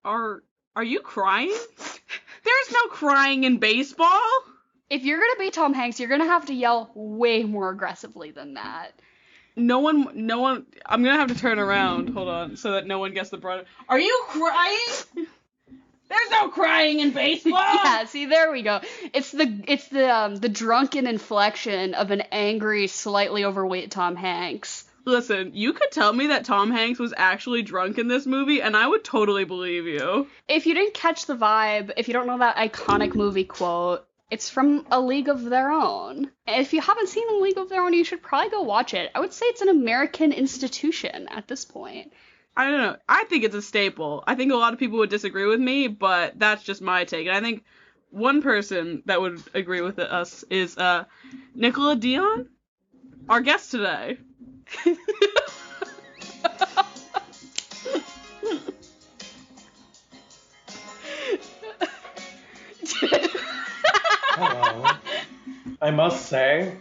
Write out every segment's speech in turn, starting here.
are you crying? There's no crying in baseball. If you're gonna be Tom Hanks, you're gonna have to yell way more aggressively than that. No one, I'm gonna have to turn around, hold on, so that no one gets the brunt. Are you crying? There's no crying in baseball! Yeah, see, there we go. It's the drunken inflection of an angry, slightly overweight Tom Hanks. Listen, you could tell me that Tom Hanks was actually drunk in this movie, and I would totally believe you. If you didn't catch the vibe, if you don't know that iconic movie quote, it's from A League of Their Own. If you haven't seen A League of Their Own, you should probably go watch it. I would say it's an American institution at this point. I don't know. I think it's a staple. I think a lot of people would disagree with me, but that's just my take. And I think one person that would agree with us is Nikola Dion, our guest today. Hello. I must say,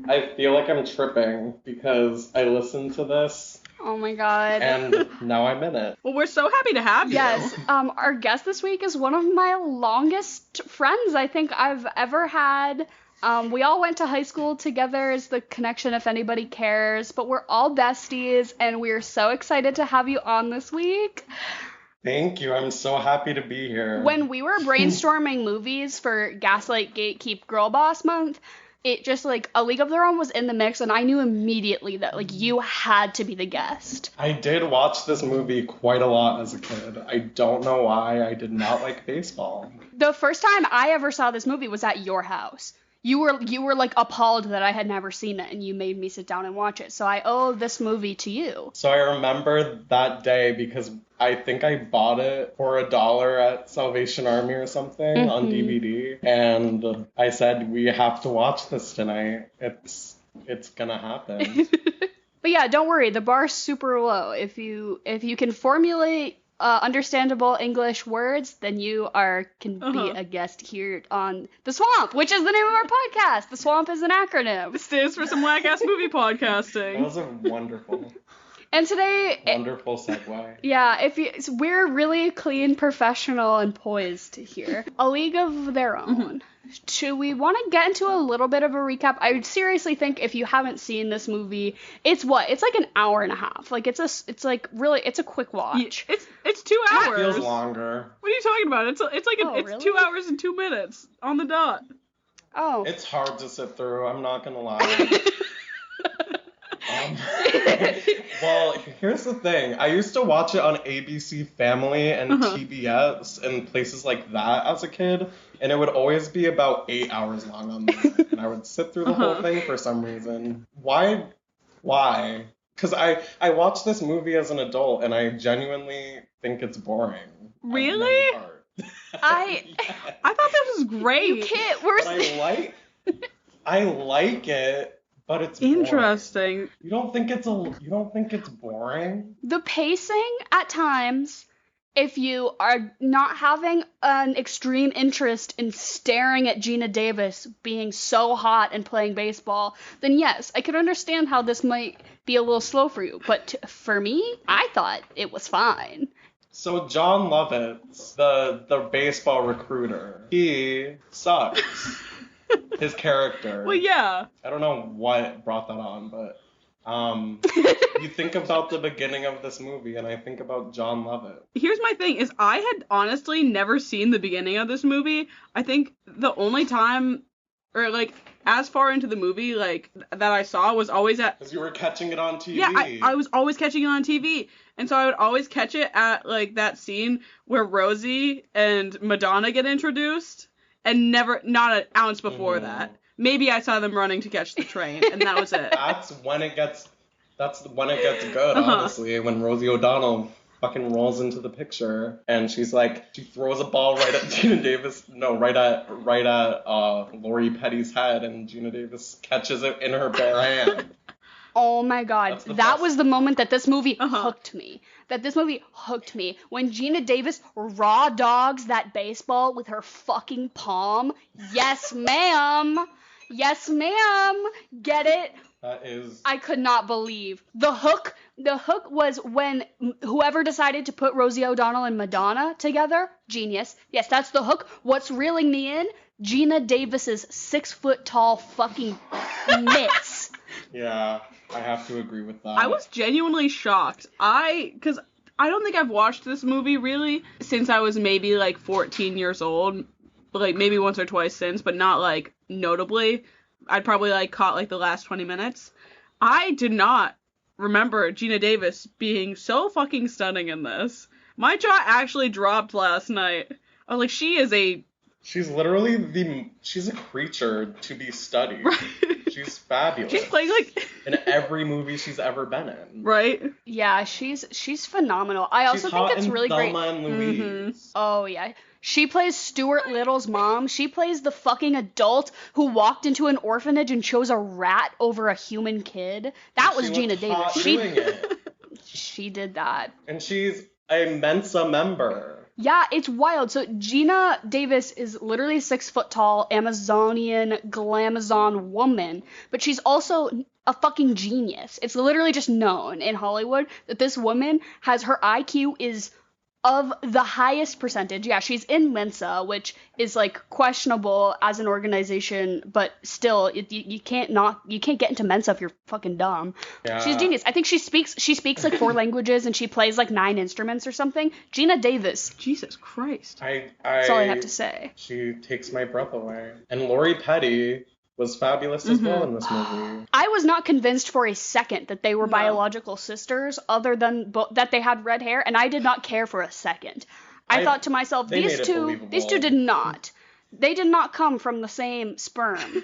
I feel like I'm tripping because I listened to this. Oh my god. And now I'm in it. Well, we're so happy to have you. Yes. Our guest this week is one of my longest friends I think I've ever had. We all went to high school together is the connection if anybody cares, but we're all besties and we're so excited to have you on this week. Thank you. I'm so happy to be here. When we were brainstorming movies for Gaslight, Gatekeep, Girlboss month, it just, like, A League of Their Own was in the mix, and I knew immediately that, like, you had to be the guest. I did watch this movie quite a lot as a kid. I don't know why I did not like baseball. The first time I ever saw this movie was at your house. You were like appalled that I had never seen it, and you made me sit down and watch it. So I owe this movie to you. So I remember that day because I think I bought it for $1 at Salvation Army or something on DVD, and I said we have to watch this tonight. It's gonna happen. But yeah, don't worry, the bar's super low. If you can formulate understandable English words, then you can be a guest here on The Swamp, which is the name of our podcast. The Swamp is an acronym. It stands for some whack-ass movie podcasting. That was a wonderful, and today, wonderful segue. Yeah, we're really clean, professional, and poised here. A League of Their Own. Do we want to get into a little bit of a recap? I seriously think if you haven't seen this movie, it's like an hour and a half. Like it's a quick watch. It's 2 hours. It feels longer. What are you talking about? It's really? 2 hours and 2 minutes on the dot. Oh. It's hard to sit through. I'm not gonna lie. Well, here's the thing. I used to watch it on ABC Family and TBS and places like that as a kid, and it would always be about 8 hours long on there. And I would sit through the whole thing for some reason. Why? Because I watched this movie as an adult, and I genuinely think it's boring. Really? I thought this was great. You can't. I like it. But it's boring. Interesting. You don't think it's boring? The pacing at times, if you are not having an extreme interest in staring at Geena Davis being so hot and playing baseball, then yes, I could understand how this might be a little slow for you. But for me, I thought it was fine. So John Lovitz, the baseball recruiter, he sucks. His character. Well, yeah. I don't know what brought that on, but you think about the beginning of this movie, and I think about John Lovitz. Here's my thing, is I had honestly never seen the beginning of this movie. I think the only time, or like, as far into the movie, like, that I saw was always at... Because you were catching it on TV. Yeah, I was always catching it on TV. And so I would always catch it at, like, that scene where Rosie and Madonna get introduced. And not an ounce before that. Maybe I saw them running to catch the train, and that was it. That's when it gets good, honestly. When Rosie O'Donnell fucking rolls into the picture, and she throws a ball right at Geena Davis. No, right at Lori Petty's head, and Geena Davis catches it in her bare hand. Oh my god, that was the moment that this movie hooked me. When Geena Davis raw dogs that baseball with her fucking palm. Yes, ma'am. Yes, ma'am. Get it? That is... I could not believe. The hook The hook was when whoever decided to put Rosie O'Donnell and Madonna together, genius. Yes, that's the hook. What's reeling me in? Geena Davis's 6-foot-tall fucking mitts. Yeah, I have to agree with that. I was genuinely shocked. Because I don't think I've watched this movie really since I was maybe like 14 years old. Like maybe once or twice since, but not like notably. I'd probably like caught like the last 20 minutes. I did not remember Geena Davis being so fucking stunning in this. My jaw actually dropped last night. I was like, She's literally she's a creature to be studied. Right. She's fabulous. She's playing like in every movie she's ever been in. Right? Yeah, she's phenomenal. I also think it's really great. Thelma and Louise. Mm-hmm. Oh yeah. She plays Stuart Little's mom. She plays the fucking adult who walked into an orphanage and chose a rat over a human kid. That was Geena Davis. She did that. And she's a Mensa member. Yeah, it's wild. So Geena Davis is literally 6 foot tall, Amazonian glamazon woman, but she's also a fucking genius. It's literally just known in Hollywood that this woman her IQ is of the highest percentage. Yeah, she's in Mensa, which is like questionable as an organization, but still, you can't get into Mensa if you're fucking dumb. Yeah. She's genius. I think she speaks like 4 languages and she plays like 9 instruments or something. Geena Davis. Jesus Christ. That's all I have to say. She takes my breath away. And Lori Petty was fabulous as well in this movie. I was not convinced for a second that they were biological sisters, other than that they had red hair, and I did not care for a second. I thought to myself, these two did not. They did not come from the same sperm,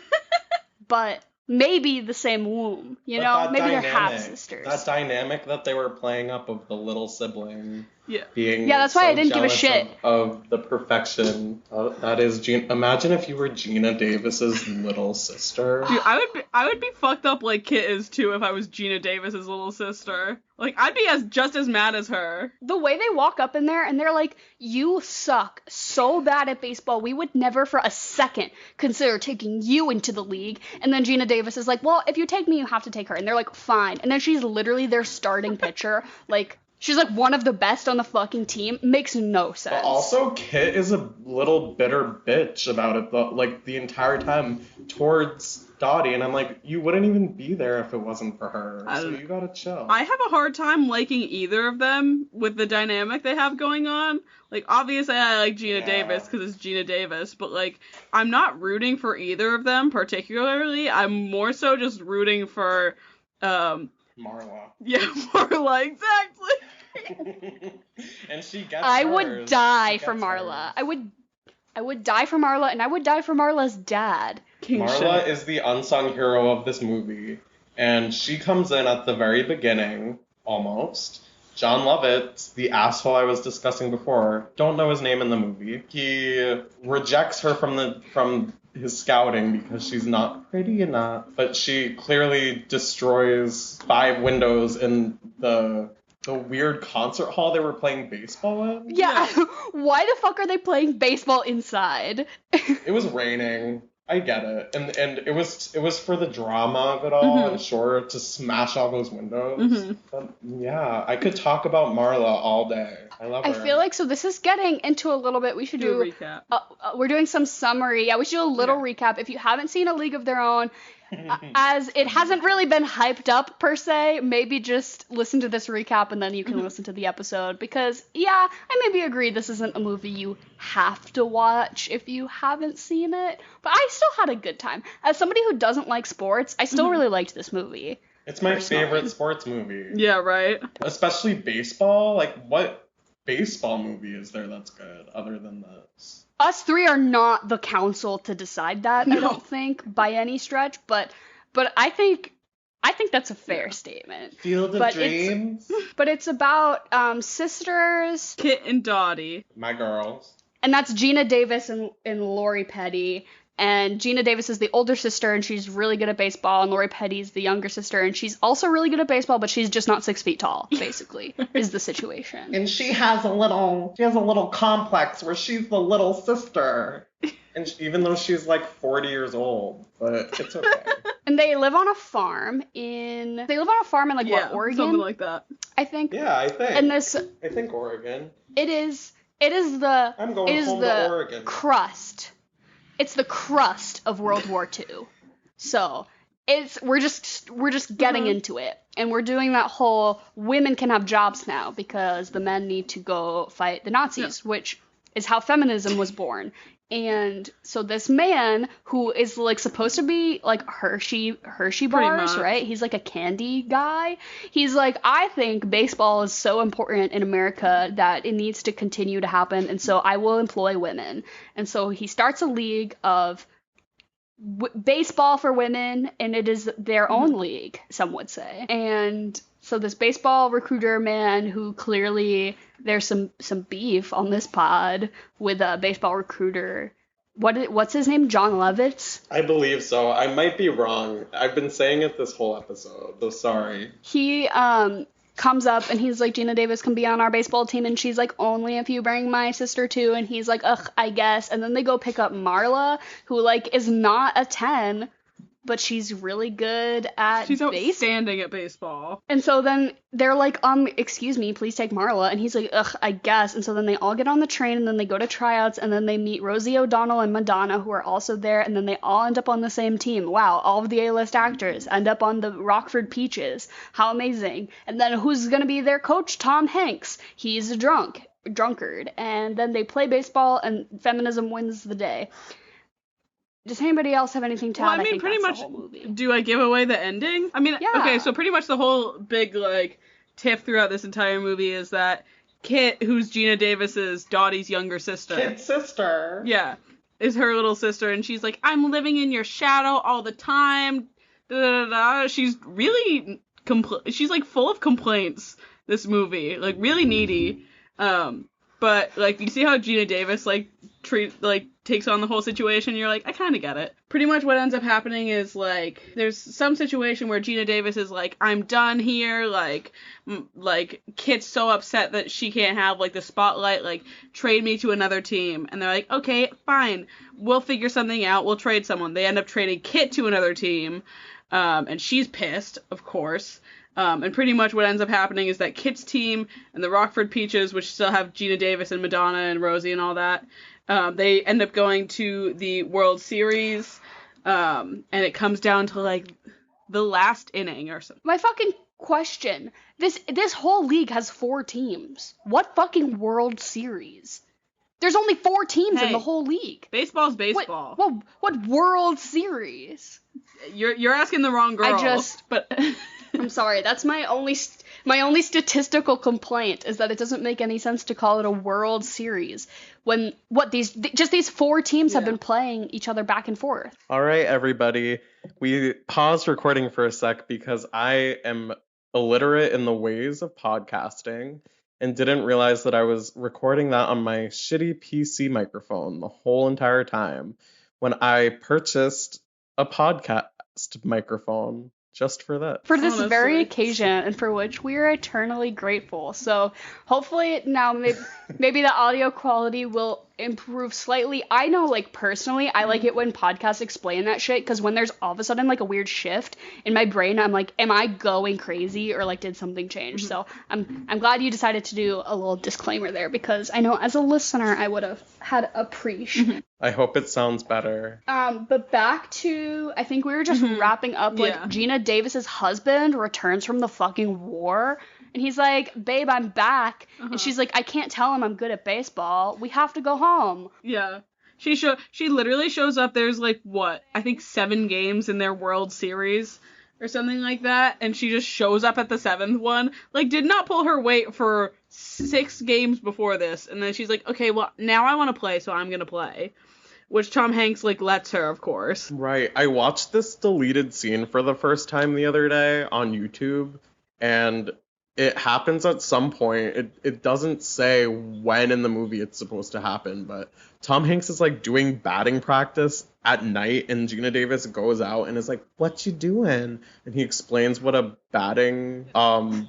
but maybe the same womb. You know, maybe they're half sisters. That dynamic that they were playing up of the little sibling. Yeah. That's why I didn't give a shit of the perfection that is Gina. Imagine if you were Geena Davis's little sister. Dude, I would be fucked up like Kit is too if I was Geena Davis's little sister. Like I'd be just as mad as her. The way they walk up in there and they're like, "You suck so bad at baseball. We would never for a second consider taking you into the league." And then Geena Davis is like, "Well, if you take me, you have to take her." And they're like, "Fine." And then she's literally their starting pitcher, like. She's like one of the best on the fucking team. Makes no sense. But also, Kit is a little bitter bitch about it, like the entire time towards Dottie, and I'm like, you wouldn't even be there if it wasn't for her. So you gotta chill. I have a hard time liking either of them with the dynamic they have going on. Like, obviously, I like Geena Davis because it's Geena Davis, but like, I'm not rooting for either of them particularly. I'm more so just rooting for Marla. Yeah, Marla, exactly. And she gets I would die for Marla. I would die for Marla, and I would die for Marla's dad. Marla is the unsung hero of this movie, and she comes in at the very beginning, almost. John Lovitz, the asshole I was discussing before, don't know his name in the movie. He rejects her from his scouting because she's not pretty enough, but she clearly destroys 5 windows in the weird concert hall they were playing baseball in. Yeah. Why the fuck are they playing baseball inside? It was raining. I get it. And it was for the drama of it all, and sure, to smash all those windows. But yeah, I could talk about Marla all day. I love her. I feel like, so this is getting into a little bit, we should do a recap. We're doing some summary. Yeah, we should do a little recap. If you haven't seen A League of Their Own, as it hasn't really been hyped up per se, maybe just listen to this recap and then you can listen to the episode, because I maybe agree this isn't a movie you have to watch if you haven't seen it, but I still had a good time. As somebody who doesn't like sports, I still really liked this movie. It's my favorite sports movie. Yeah, right. Especially baseball. Like, what baseball movie is there that's good other than this? Us 3 are not the council to decide that, I don't think, by any stretch, but I think that's a fair statement. Field of Dreams? But it's about sisters. Kit and Dottie. My girls. And that's Geena Davis and Lori Petty. And Geena Davis is the older sister, and she's really good at baseball, and Lori Petty's the younger sister, and she's also really good at baseball, but she's just not 6 feet tall, basically, is the situation. And she has a little complex where she's the little sister. And even though she's like 40 years old, but it's okay. And they live on a farm in what, Oregon? Something like that. I think. Yeah, I think. And this, I think Oregon. it is the I'm going home to Oregon. crust. It's the crust of World War II. So we're just getting into it, and we're doing that whole women can have jobs now because the men need to go fight the Nazis, which is how feminism was born. And so this man who is like supposed to be like Hershey bars, right? He's like a candy guy. He's like, I think baseball is so important in America that it needs to continue to happen, and so I will employ women. And so he starts a league of baseball for women, and it is their own league, some would say. And so this baseball recruiter man, who clearly there's some beef on this pod with a baseball recruiter. What's his name? John Lovitz? I believe so. I might be wrong. I've been saying it this whole episode, though sorry. He comes up and he's like, Geena Davis can be on our baseball team, and she's like, only if you bring my sister too. And he's like, ugh, I guess. And then they go pick up Marla, who like is not a 10, but she's really good at She's outstanding at baseball. And so then they're like, excuse me, please take Marla. And he's like, ugh, I guess. And so then they all get on the train, and then they go to tryouts, and then they meet Rosie O'Donnell and Madonna, who are also there, and then they all end up on the same team. Wow, all of the A-list actors end up on the Rockford Peaches. How amazing. And then who's going to be their coach? Tom Hanks. He's a drunkard. And then they play baseball, and feminism wins the day. Does anybody else have anything to add? Well, I mean, pretty much, do I give away the ending? I mean, yeah. Okay, so pretty much the whole big, like, tiff throughout this entire movie is that Kit, who's Geena Davis's Dottie's younger sister. Kit's sister. Yeah, is her little sister, and she's like, I'm living in your shadow all the time, da-da-da-da. She's really, she's, like, full of complaints, this movie, like, really needy. But, like, you see how Geena Davis, like, takes on the whole situation, you're like, I kind of get it. Pretty much what ends up happening is, like, there's some situation where Geena Davis is like, I'm done here, like, Kit's so upset that she can't have, like, the spotlight, like, trade me to another team. And they're like, okay, fine, we'll figure something out, we'll trade someone. They end up trading Kit to another team, and she's pissed, of course. And pretty much what ends up happening is that Kit's team and the Rockford Peaches, which still have Geena Davis and Madonna and Rosie and all that, they end up going to the World Series, and it comes down to, like, the last inning or something. My fucking question. This whole league has 4 teams. What fucking World Series? There's only 4 teams in the whole league. Baseball's baseball. What World Series? You're asking the wrong girl. I'm sorry. That's my only statistical complaint, is that it doesn't make any sense to call it a World Series when these 4 teams have been playing each other back and forth. All right, everybody. We paused recording for a sec because I am illiterate in the ways of podcasting and didn't realize that I was recording that on my shitty PC microphone the whole entire time when I purchased a podcast microphone just for that. For this very occasion, and for which we are eternally grateful. So hopefully now maybe the audio quality will improve slightly. I know, like, personally, I like it when podcasts explain that shit, because when there's all of a sudden, like, a weird shift in my brain, I'm like, am I going crazy, or, like, did something change? So I'm glad you decided to do a little disclaimer there, because I know as a listener I would have had a preach. I hope it sounds better. But back to, I think we were just wrapping up, like, Geena Davis's husband returns from the fucking war, and he's like, babe, I'm back. And she's like, I can't tell him I'm good at baseball. We have to go home. Yeah. She literally shows up. There's, like, I think 7 games in their World Series or something like that. And she just shows up at the 7th one. Like, did not pull her weight for 6 games before this. And then she's like, okay, well, now I want to play, so I'm going to play. Which Tom Hanks, like, lets her, of course. Right. I watched this deleted scene for the first time the other day on YouTube. And it happens at some point. It doesn't say when in the movie it's supposed to happen, but Tom Hanks is, like, doing batting practice at night, and Geena Davis goes out and is like, what you doing? And he explains what a batting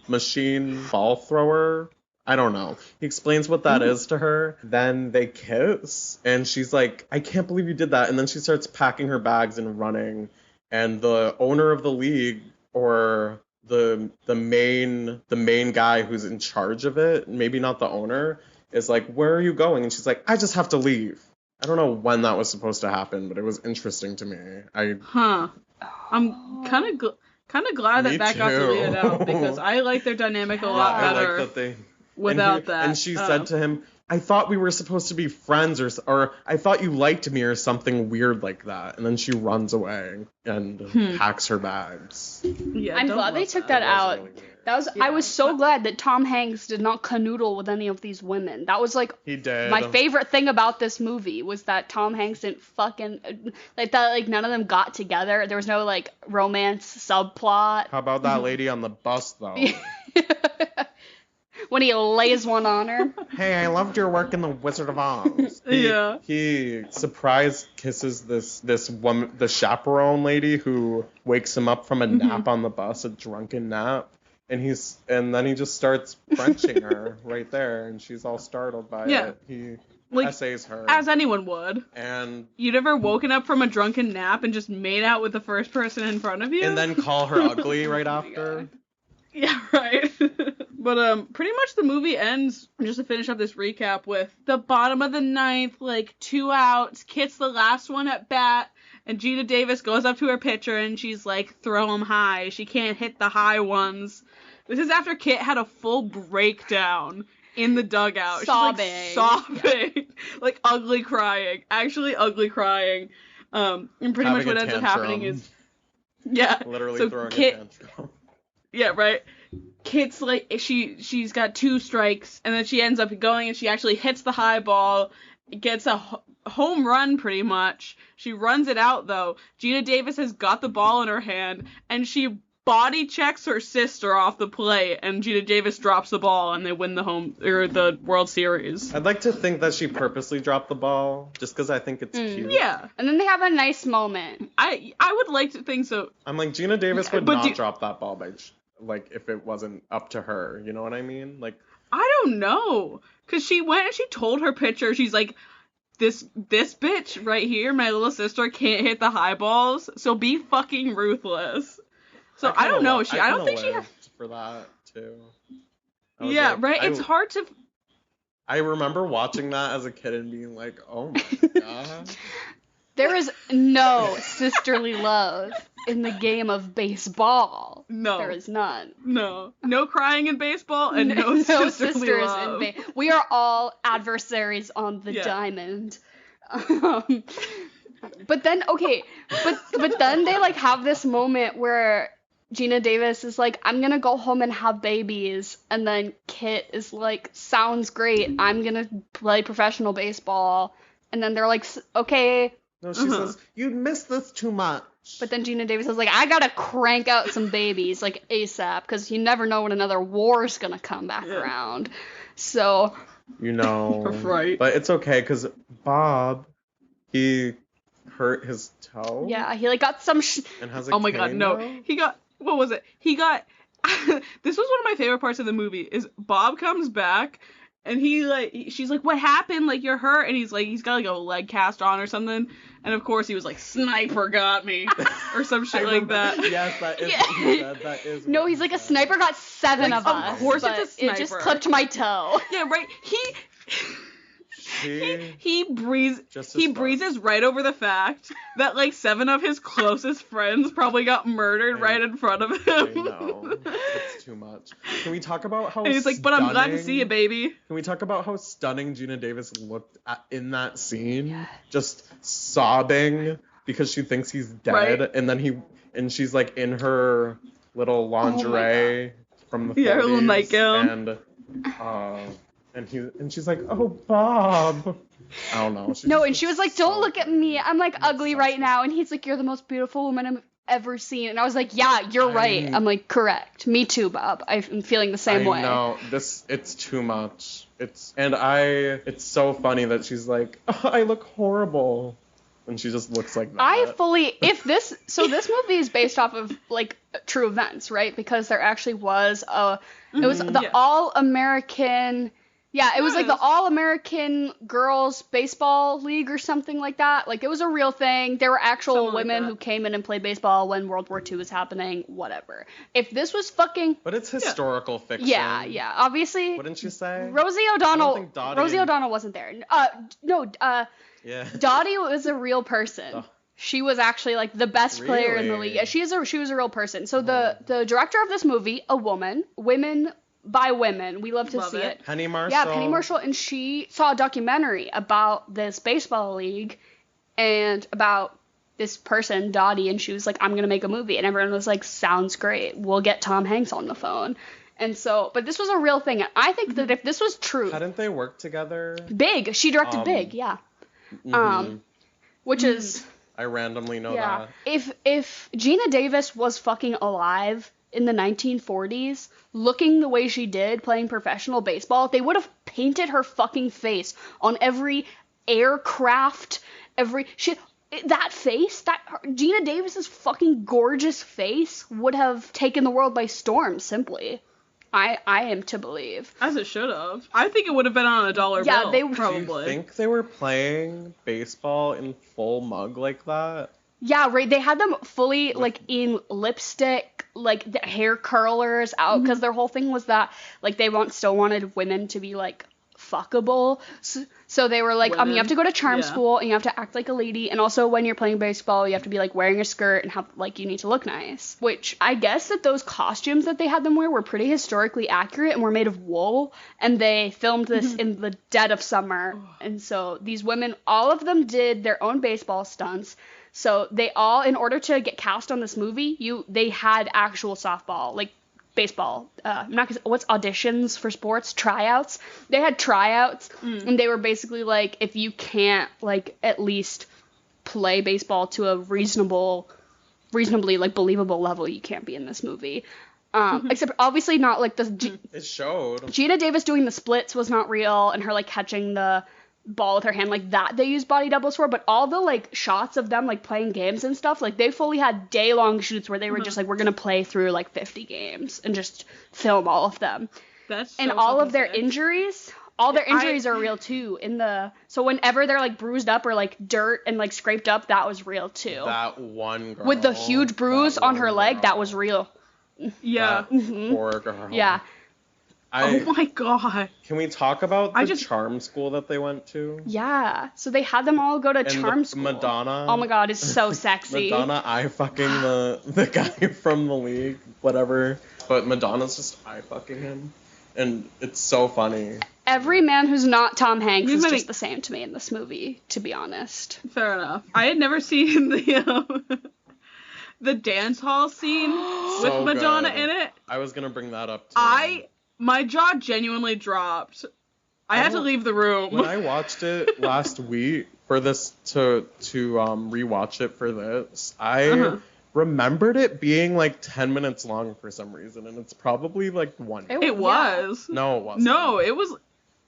machine ball thrower, I don't know. He explains what that is to her. Then they kiss, and she's like, I can't believe you did that. And then she starts packing her bags and running. and the owner of the league, or the main guy who's in charge of it, maybe not the owner, is like, where are you going? And she's like, I just have to leave. I don't know when that was supposed to happen, but it was interesting to me. I'm kind of glad that got deleted out, because I like their dynamic a lot better. I like that they without that. And she said to him, I thought we were supposed to be friends, or I thought you liked me, or something weird like that. And then she runs away and packs her bags. Yeah, I'm glad they took that out. Really I was so glad that Tom Hanks did not canoodle with any of these women. That was like he did. My favorite thing about this movie was that Tom Hanks didn't fucking like that. Like none of them got together. There was no like romance subplot. How about that lady on the bus though? When he lays one on her. Hey, I loved your work in The Wizard of Oz. He surprise kisses this woman, the chaperone lady, who wakes him up from a nap on the bus, a drunken nap. And then he just starts Frenching her right there, and she's all startled by it. He essays her. As anyone would. And you'd ever woken up from a drunken nap and just made out with the first person in front of you? And then call her ugly right after? Yeah, right. But pretty much the movie ends, just to finish up this recap, with the bottom of the ninth, like 2 outs, Kit's the last one at bat, and Geena Davis goes up to her pitcher and she's like, throw 'em high. She can't hit the high ones. This is after Kit had a full breakdown in the dugout. Sobbing. She's like sobbing. Like ugly crying. Actually ugly crying. And pretty much what ends up happening is... Yeah. Literally so throwing Kit, a tantrum. Yeah, right. Kit's like, she's got 2 strikes, and then she ends up going and she actually hits the high ball, gets a home run pretty much. She runs it out though. Geena Davis has got the ball in her hand, and she body checks her sister off the plate, and Geena Davis drops the ball, and they win the World Series. I'd like to think that she purposely dropped the ball, just because I think it's cute. Yeah. And then they have a nice moment. I would like to think so. I'm like, Geena Davis would not drop that ball like if it wasn't up to her, you know what I mean? Like, I don't know, cause she went and she told her pitcher, she's like, this bitch right here, my little sister, can't hit the high balls, so be fucking ruthless. So I don't know. I don't think she has for that too. Yeah, like, right. It's hard to. I remember watching that as a kid and being like, oh my god. There is no sisterly love in the game of baseball. No. There is none. No crying in baseball and no sisterly love. We are all adversaries on the diamond. But then, okay, but then they, like, have this moment where Geena Davis is like, I'm gonna go home and have babies, and then Kit is like, sounds great, I'm gonna play professional baseball, and then they're like, okay. No, she says, you miss this too much. But then Geena Davis is like, I gotta crank out some babies, like, ASAP, because you never know when another war's gonna come back around. So. You know. Right. But it's okay, because Bob, he hurt his toe. Yeah, he, like, got some and has a oh my god, no. Now? He got, what was it? He got, this was one of my favorite parts of the movie, is Bob comes back, and she's like, what happened? Like, you're hurt? And he's like, he's got, like, a leg cast on or something. And, of course, he was like, sniper got me. Or some shit like that. Yes, that is what he said. That is no, he's like, a sniper got 7 of us. Of course it's a sniper. It just clipped my toe. Yeah, right. He breezes right over the fact that, like, 7 of his closest friends probably got murdered right in front of him. I know. It's too much. Can we talk about how and he's like, but I'm glad to see you, baby. Can we talk about how stunning Geena Davis looked in that scene? Yeah. Just sobbing because she thinks he's dead. Right? And then she's, like, in her little lingerie from the 40s. Yeah, her little nightgown. And she's like, oh, Bob. I don't know. And she was like, don't look at me. I'm, like, ugly right now. And he's like, you're the most beautiful woman I've ever seen. And I was like, yeah, you're right. I'm like, correct. Me too, Bob. I'm feeling the same way. No, it's too much. It's so funny that she's like, oh, I look horrible. And she just looks like that. This movie is based off of, like, true events, right? Because there actually was the All-American Yeah, it was like the Nice. All-American Girls Baseball League or something like that. Like, it was a real thing. There were actual Something like women that. who came in and played baseball when World War II was happening, whatever. If this was fucking... But it's historical fiction. Yeah, obviously... Wouldn't you say? Rosie I O'Donnell... don't think Dottie Rosie and- O'Donnell wasn't there. Yeah. Dottie was a real person. Oh. She was actually like the best player in the Really? league. Yeah, she was a real person. So the director of this movie, a woman, women by women, we love to Love see it. it. Penny Marshall. Yeah, Penny Marshall, and she saw a documentary about this baseball league and about this person, Dottie, and she was like, I'm gonna make a movie, and everyone was like, sounds great, we'll get Tom Hanks on the phone. And so, but this was a real thing, and I think that if this was true, Hadn't they worked together? Big, she directed Big, yeah. Mhm. Which is... I randomly know that. If Geena Davis was fucking alive in the 1940s, looking the way she did, playing professional baseball, they would have painted her fucking face on every aircraft, that face, Geena Davis's fucking gorgeous face would have taken the world by storm, simply. I am to believe. As it should have. I think it would have been on a dollar Yeah, bill. they- probably. Do you think they were playing baseball in full mug like that? Yeah, right. They had them fully, like, in lipstick, like, the hair curlers out, because their whole thing was that, like, they still wanted women to be, like, fuckable. So they were like, you Women? have to go to charm Yeah. school, and you have to act like a lady, and also when you're playing baseball, you have to be, like, wearing a skirt and have, like, you need to look nice. Which, I guess that those costumes that they had them wear were pretty historically accurate and were made of wool, and they filmed this in the dead of summer. And so these women, all of them did their own baseball stunts. So they all, in order to get cast on this movie, they had actual softball, like baseball. What's auditions for sports? Tryouts. They had tryouts, and they were basically like, if you can't, like, at least play baseball to a reasonably, like, believable level, you can't be in this movie. Except obviously not like It showed. Geena Davis doing the splits was not real, and her, like, catching the ball with her hand, like, that they used body doubles for, but all the, like, shots of them, like, playing games and stuff, like, they fully had day-long shoots where they were just like, we're gonna play through, like, 50 games and just film all of them. That's And so all of fucking their sick. injuries, are real too. So whenever they're, like, bruised up or, like, dirt and, like, scraped up, that was real too. That one girl. With the huge bruise on her leg, that was real. Yeah. That poor girl. Yeah. Oh my god. Can we talk about the I just- charm school that they went to? Yeah. So they had them all go to And charm school. Madonna. Oh my god, it's so sexy. Madonna eye fucking the guy from the league, whatever. But Madonna's just eye fucking him. And it's so funny. Every man who's not Tom Hanks He's is my- just the same to me in this movie, to be honest. Fair enough. I had never seen the dance hall scene with So Madonna good. in it. I was gonna bring that up too. My jaw genuinely dropped. I had to leave the room. When I watched it last week for this to rewatch it for this, I remembered it being like 10 minutes long for some reason, and it's probably like 1 minute. It was. No, it wasn't. No, it was.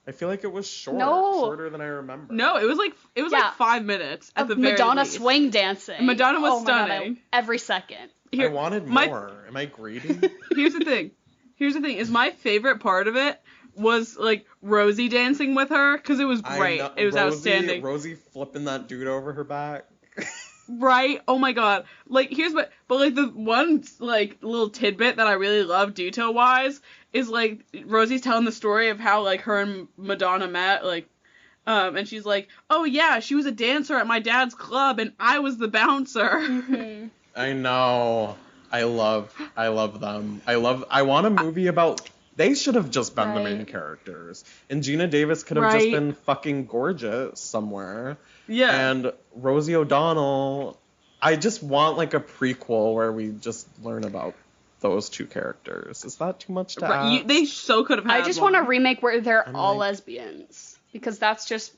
I feel like it was No. shorter than I remember. No, it was like Yeah. like 5 minutes at Of the very Madonna least. swing dancing. Madonna was Oh my God, stunning. every second. Here- I wanted my- more. Am I greedy? Here's the thing. Is my favorite part of it was like Rosie dancing with her because it was great. It was outstanding. Rosie flipping that dude over her back. Right? Oh my god. Like but like the one like little tidbit that I really love detail wise is like Rosie's telling the story of how like her and Madonna met, like and she's like, "Oh yeah, she was a dancer at my dad's club and I was the bouncer." I know. I love them. I want a movie about. They should have just been the main Right. characters, and Geena Davis could have just Right. been fucking gorgeous somewhere. Yeah. And Rosie O'Donnell, I just want like a prequel where we just learn about those two characters. Is that too much to Right, ask? they so could have had I just one. want a remake where they're I'm all like- lesbians, because that's just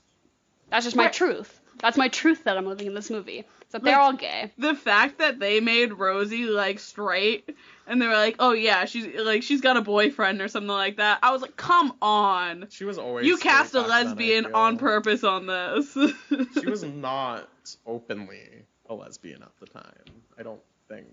my Right. truth. That's my truth that I'm living in this movie. That they're Like- all gay. The fact that they made Rosie like straight and they were like, "Oh yeah, she's got a boyfriend or something like that." I was like, "Come on. She was always. You straight cast a back then, I lesbian feel. on purpose on this." She was not openly a lesbian at the time. I don't think.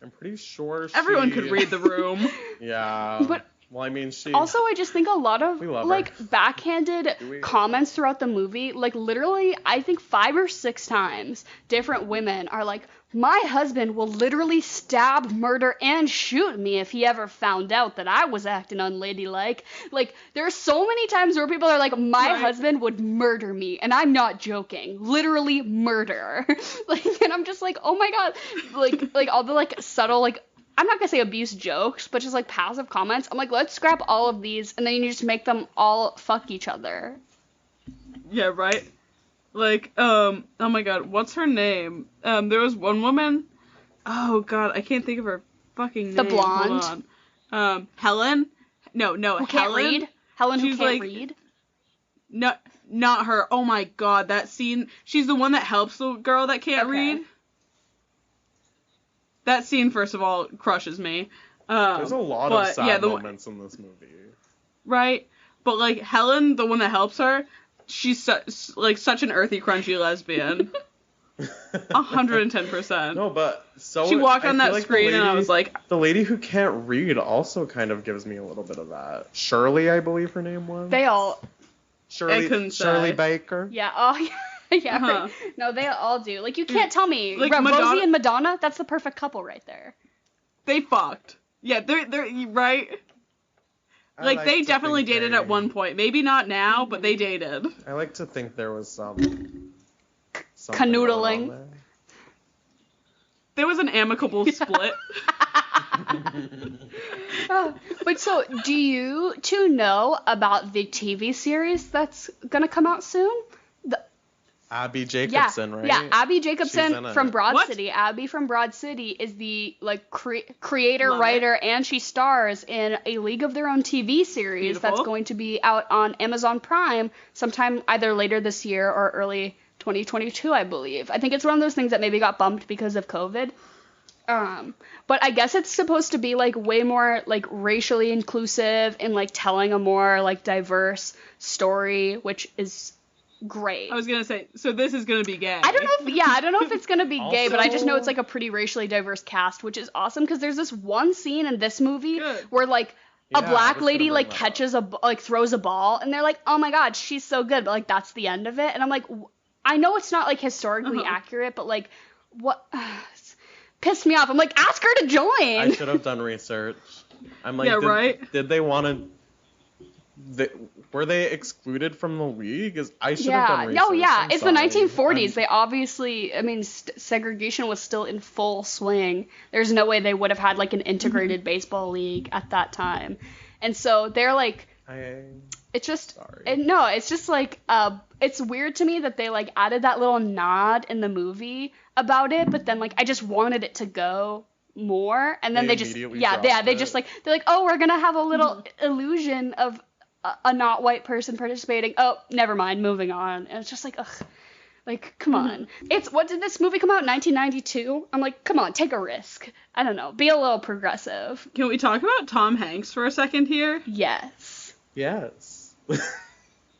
I'm pretty sure she... Everyone could read the room. Yeah. But Well, I mean, Also, I just think a lot of, We love like, her. backhanded comments throughout the movie, like, literally, I think 5 or 6 times, different women are like, my husband will literally stab, murder, and shoot me if he ever found out that I was acting unladylike. Like, there are so many times where people are like, my husband would murder me, and I'm not joking. Literally murder. Like, and I'm just like, oh my god. Like all the, like, subtle, like, I'm not gonna say abuse jokes, but just, like, passive comments. I'm like, let's scrap all of these, and then you just make them all fuck each other. Yeah, right? Like, oh my god, what's her name? There was one woman, oh god, I can't think of her fucking name. The blonde? Hold on. Helen? No, Who Helen. can't read? Helen who She's can't like- read? No, not her. Oh my god, that scene. She's the one that helps the girl that can't Okay. read. That scene, first of all, crushes me. There's a lot of sad the moments in this movie. right? But like Helen, the one that helps her, she's such an earthy, crunchy lesbian. 110%. No, but so She walked I on feel that like screen and I was like, the lady who can't read also kind of gives me a little bit of that. Shirley, I believe her name was. They all, I couldn't Shirley say. Baker. yeah, oh, yeah. Yeah, Uh-huh. right. No, they all do. Like, you can't tell me. Like, Rosie Madonna- and Madonna, that's the perfect couple right there. they fucked. Yeah, they're right. I Like they to definitely think dated they- at one point. Maybe not now, but they dated. I like to think there was some Canoodling. going on There was an amicable split. But so, do you two know about the TV series that's gonna come out soon? there. Abby Jacobson, right? Yeah, Abby She's Jacobson in it. from Broad What? City. Abby from Broad City is the like creator, Love writer, and she stars in a League of Their Own TV series that's Beautiful. going to be out on Amazon Prime sometime either later this year or early 2022, I believe. I think it's one of those things that maybe got bumped because of COVID. But I guess it's supposed to be like way more like racially inclusive and like telling a more like diverse story, which is great. I was gonna say, so this is gonna be gay. I don't know if it's gonna be gay, but I just know Also- it's like a pretty racially diverse cast, which is awesome because there's this one scene in this movie Good. where like Yeah, a I black was lady gonna like bring that up. catches like throws a ball and they're like, oh my god, she's so good, but like that's the end of it, and I'm like, I know it's not like historically accurate, but like what it's pissed me off. I'm like, ask her to join. I should have done research. I'm like, Yeah, right? Did they want to? Were they excluded from the league? I should have done research. No, yeah. I'm It's sorry. the 1940s. I'm- They obviously, I mean, segregation was still in full swing. There's no way they would have had like an integrated baseball league at that time. And so they're like, it's just, Sorry. it's just like, it's weird to me that they like added that little nod in the movie about it, but then like I just wanted it to go more, and then They they just, immediately yeah, dropped they it. just like, they're like, oh, we're gonna have a little illusion of a not white person participating. Oh, never mind, moving on. And it's just like, ugh. Like, come on. What did this movie come out in 1992? I'm like, come on, take a risk. I don't know. Be a little progressive. Can we talk about Tom Hanks for a second here? Yes. Yes.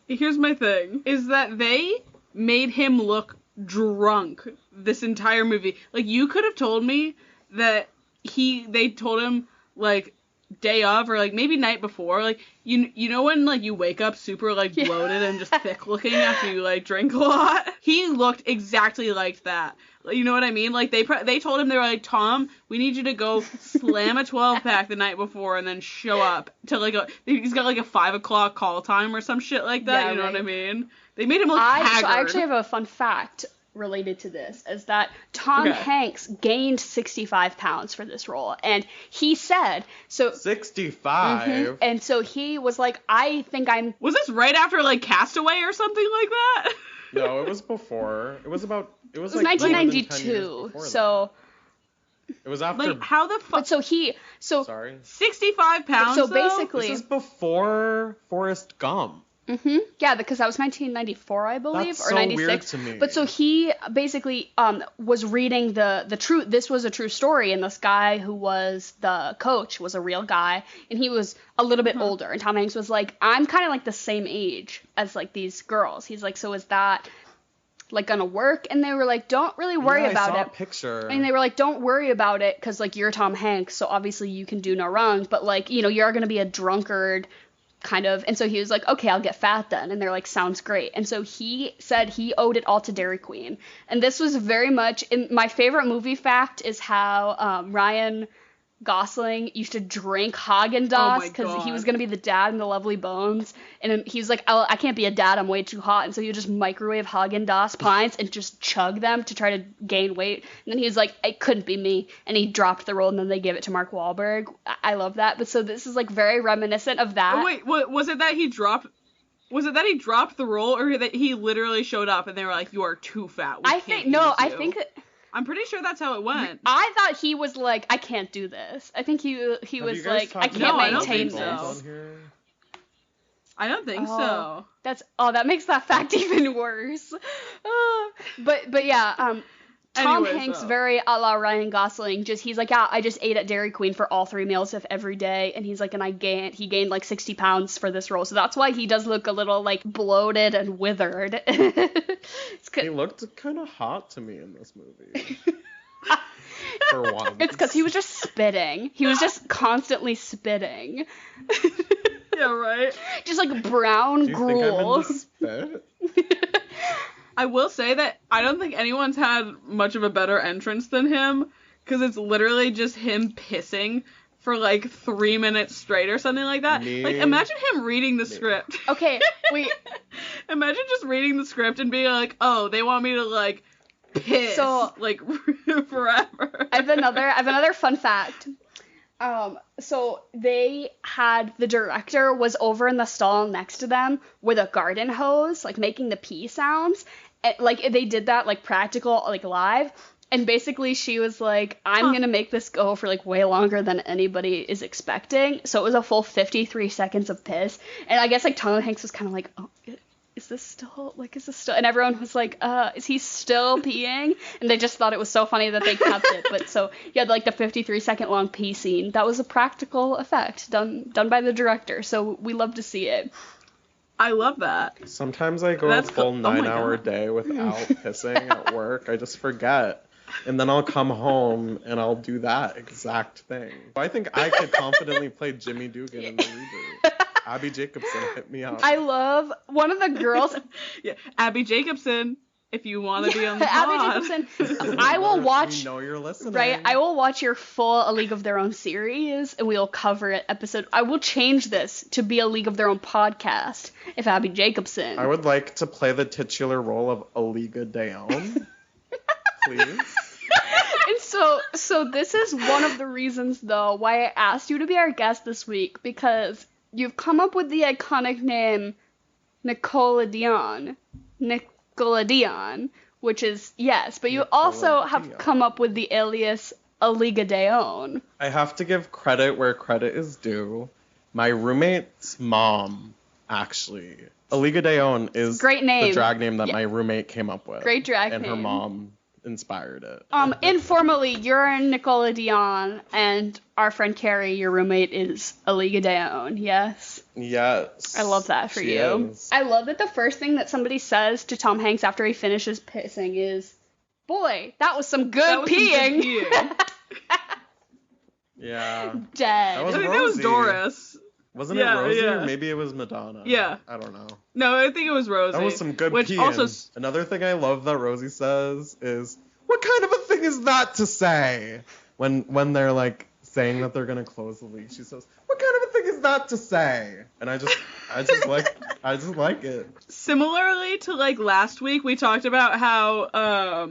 Here's my thing, is that they made him look drunk this entire movie. Like, you could have told me that they told him, like, day of or, like, maybe night before. Like, you know when, like, you wake up super, like, bloated and just thick looking after you, like, drink a lot? He looked exactly like that. You know what I mean? Like, they told him, they were like, Tom, we need you to go slam a 12-pack the night before and then show up to, like, he's got, like, a 5 o'clock call time or some shit like that. Yeah, You know right. what I mean? They made him look So haggard. I actually have a fun fact related to this, is that Tom Okay. Hanks gained 65 pounds for this role, and he said, so 65. and so he was like, I think I'm Was this right after, like, Castaway or something like that? No, it was before. It was it was like more than 10 years 1992, before so that. It was after. Like, how the fuck? but so 65 pounds, so though? basically This is before Forrest Gump. yeah, because that was 1994, I believe, That's or so 96. weird to me. But so he basically was reading the true. This was a true story, and this guy who was the coach was a real guy, and he was a little bit older. And Tom Hanks was like, I'm kind of like the same age as like these girls. He's like, so is that? like gonna work, and they were like, don't really worry about I saw it. A picture. And they were like, don't worry about it, because like you're Tom Hanks, so obviously you can do no wrong, but like, you know, you're gonna be a drunkard kind of. And so he was like, okay, I'll get fat then. And they're like, sounds great. And so he said he owed it all to Dairy Queen. And this was very much in my favorite movie fact is how Ryan Gosling used to drink Haagen-Dazs because he was going to be the dad in The Lovely Bones. And he was like, I can't be a dad, I'm way too hot. And so he would just microwave Haagen-Dazs pints and just chug them to try to gain weight. And then he was like, it couldn't be me. And he dropped the role, and then they gave it to Mark Wahlberg. I love that. But so this is like very reminiscent of that. Oh, wait, was it that he dropped the role, or that he literally showed up and they were like, you are too fat? I think I'm pretty sure that's how it went. I thought he was like, I can't do this. I think he was like, I can't maintain this. I don't think so. That makes that fact even worse. But yeah, Tom Hanks, very a la Ryan Gosling, he's like, yeah, I just ate at Dairy Queen for all 3 meals of every day, and he's like, and he gained like 60 pounds for this role, so that's why he does look a little like bloated and withered. He looked kind of hot to me in this movie. For once. It's because he was just spitting. He was just constantly spitting. Yeah, right? Just like brown gruel. Think I'm in the spit? I will say that I don't think anyone's had much of a better entrance than him, because it's literally just him pissing for like 3 minutes straight or something like that. Like, imagine him reading the script. Okay, wait. Imagine just reading the script and being like, oh, they want me to like piss like forever. I have another fun fact. So the director was over in the stall next to them with a garden hose, like making the pee sounds. And, like, they did that, like, practical, like, live. And basically she was like, I'm gonna make this go for, like, way longer than anybody is expecting. So it was a full 53 seconds of piss. And I guess, like, Tom Hanks was kind of like, oh, is this still? And everyone was like, is he still peeing? And they just thought it was so funny that they kept it. But so you had like the 53-second long pee scene. That was a practical effect done by the director. So we love to see it. I love that. Sometimes I go a full 9-hour day without pissing at work. I just forget. And then I'll come home and I'll do that exact thing. I think I could confidently play Jimmy Dugan in the reboot. Abby Jacobson, hit me up. I love one of the girls. Yeah, Abby Jacobson, if you want to be on the Abby Jacobson, I will watch. We know you're listening. Right, I will watch your full A League of Their Own series, and we'll cover it episode. I will change this to be a League of Their Own podcast if Abby Jacobson. I would like to play the titular role of Aliga Dayon, please. And so this is one of the reasons, though, why I asked you to be our guest this week, because you've come up with the iconic name Nikola Dion, which is, yes, but you also have come up with the alias Aliga Dayon. I have to give credit where credit is due. My roommate's mom, actually. Aliga Dayon is great name. The drag name that my roommate came up with. Great drag name. And her mom inspired it. Informally, you're Nikola Dion, and our friend Carrie, your roommate, is Aliga Dayon, yes? Yes. I love that for you. Is. I love that the first thing that somebody says to Tom Hanks after he finishes pissing is, boy, that was some good peeing. Yeah. Dead. I think that was Doris. Wasn't it Rosie? Or maybe it was Madonna. Yeah. I don't know. No, I think it was Rosie. That was some good peeing. Another thing I love that Rosie says is, what kind of a thing is that to say? When they're like saying that they're gonna close the league, she says, what kind of a thing is that to say? And I just like it. Similarly to like last week, we talked about how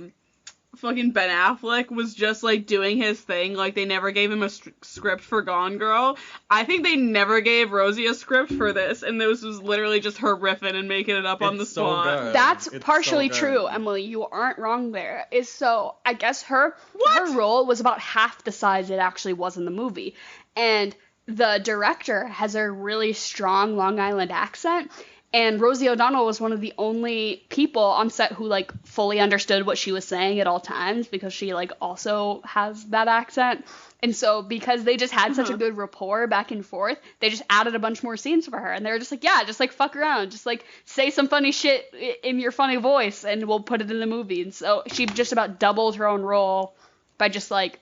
fucking Ben Affleck was just like doing his thing, like they never gave him a script for Gone Girl. I think they never gave Rosie a script for this, and this was literally just her riffing and making it up on the spot. Good. That's partially true, Emily. You aren't wrong there. I guess her role was about half the size it actually was in the movie, and the director has a really strong Long Island accent. And Rosie O'Donnell was one of the only people on set who, like, fully understood what she was saying at all times, because she, like, also has that accent. And so because they just had such a good rapport back and forth, they just added a bunch more scenes for her. And they were just like, yeah, just, like, fuck around. Just, like, say some funny shit in your funny voice, and we'll put it in the movie. And so she just about doubled her own role by just, like,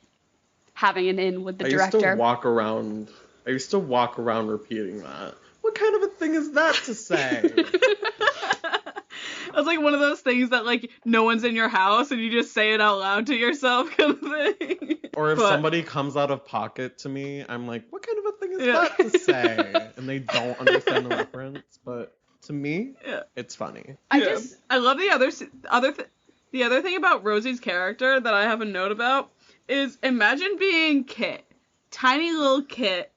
having an in with the director. I used to walk around repeating that. What kind of a thing is that to say? It's like one of those things that, like, no one's in your house and you just say it out loud to yourself kind of thing. Or if somebody comes out of pocket to me, I'm like, what kind of a thing is that to say? And they don't understand the reference, but to me, it's funny. I love the other thing about Rosie's character that I have a note about is, imagine being Kit, tiny little Kit,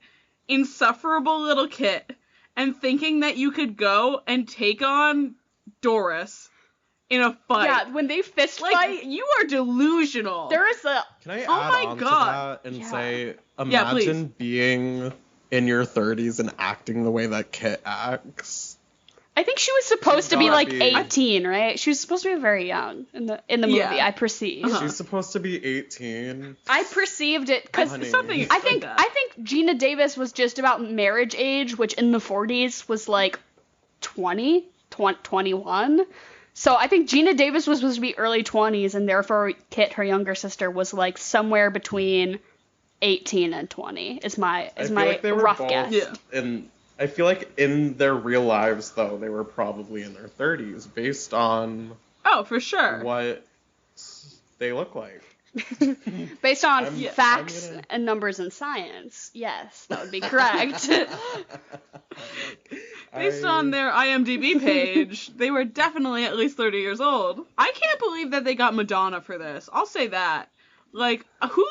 insufferable little Kit, and thinking that you could go and take on Doris in a fight. Yeah, when they fist fight, you are delusional. There is a... Can I add on to that and say, imagine being in your 30s and acting the way that Kit acts. I think she was supposed to be like 18, right? She was supposed to be very young in the movie. I perceive. She's supposed to be 18. I perceived it because I think Geena Davis was just about marriage age, which in the 40s was like 21. So I think Geena Davis was supposed to be early 20s, and therefore Kit, her younger sister, was like somewhere between 18 and 20. Is my rough guess. Yeah. And I feel like in their real lives, though, they were probably in their 30s, based on... Oh, for sure. What they look like. Based on facts and numbers and science, yes, that would be correct. Based on their IMDb page, they were definitely at least 30 years old. I can't believe that they got Madonna for this. I'll say that. Like, who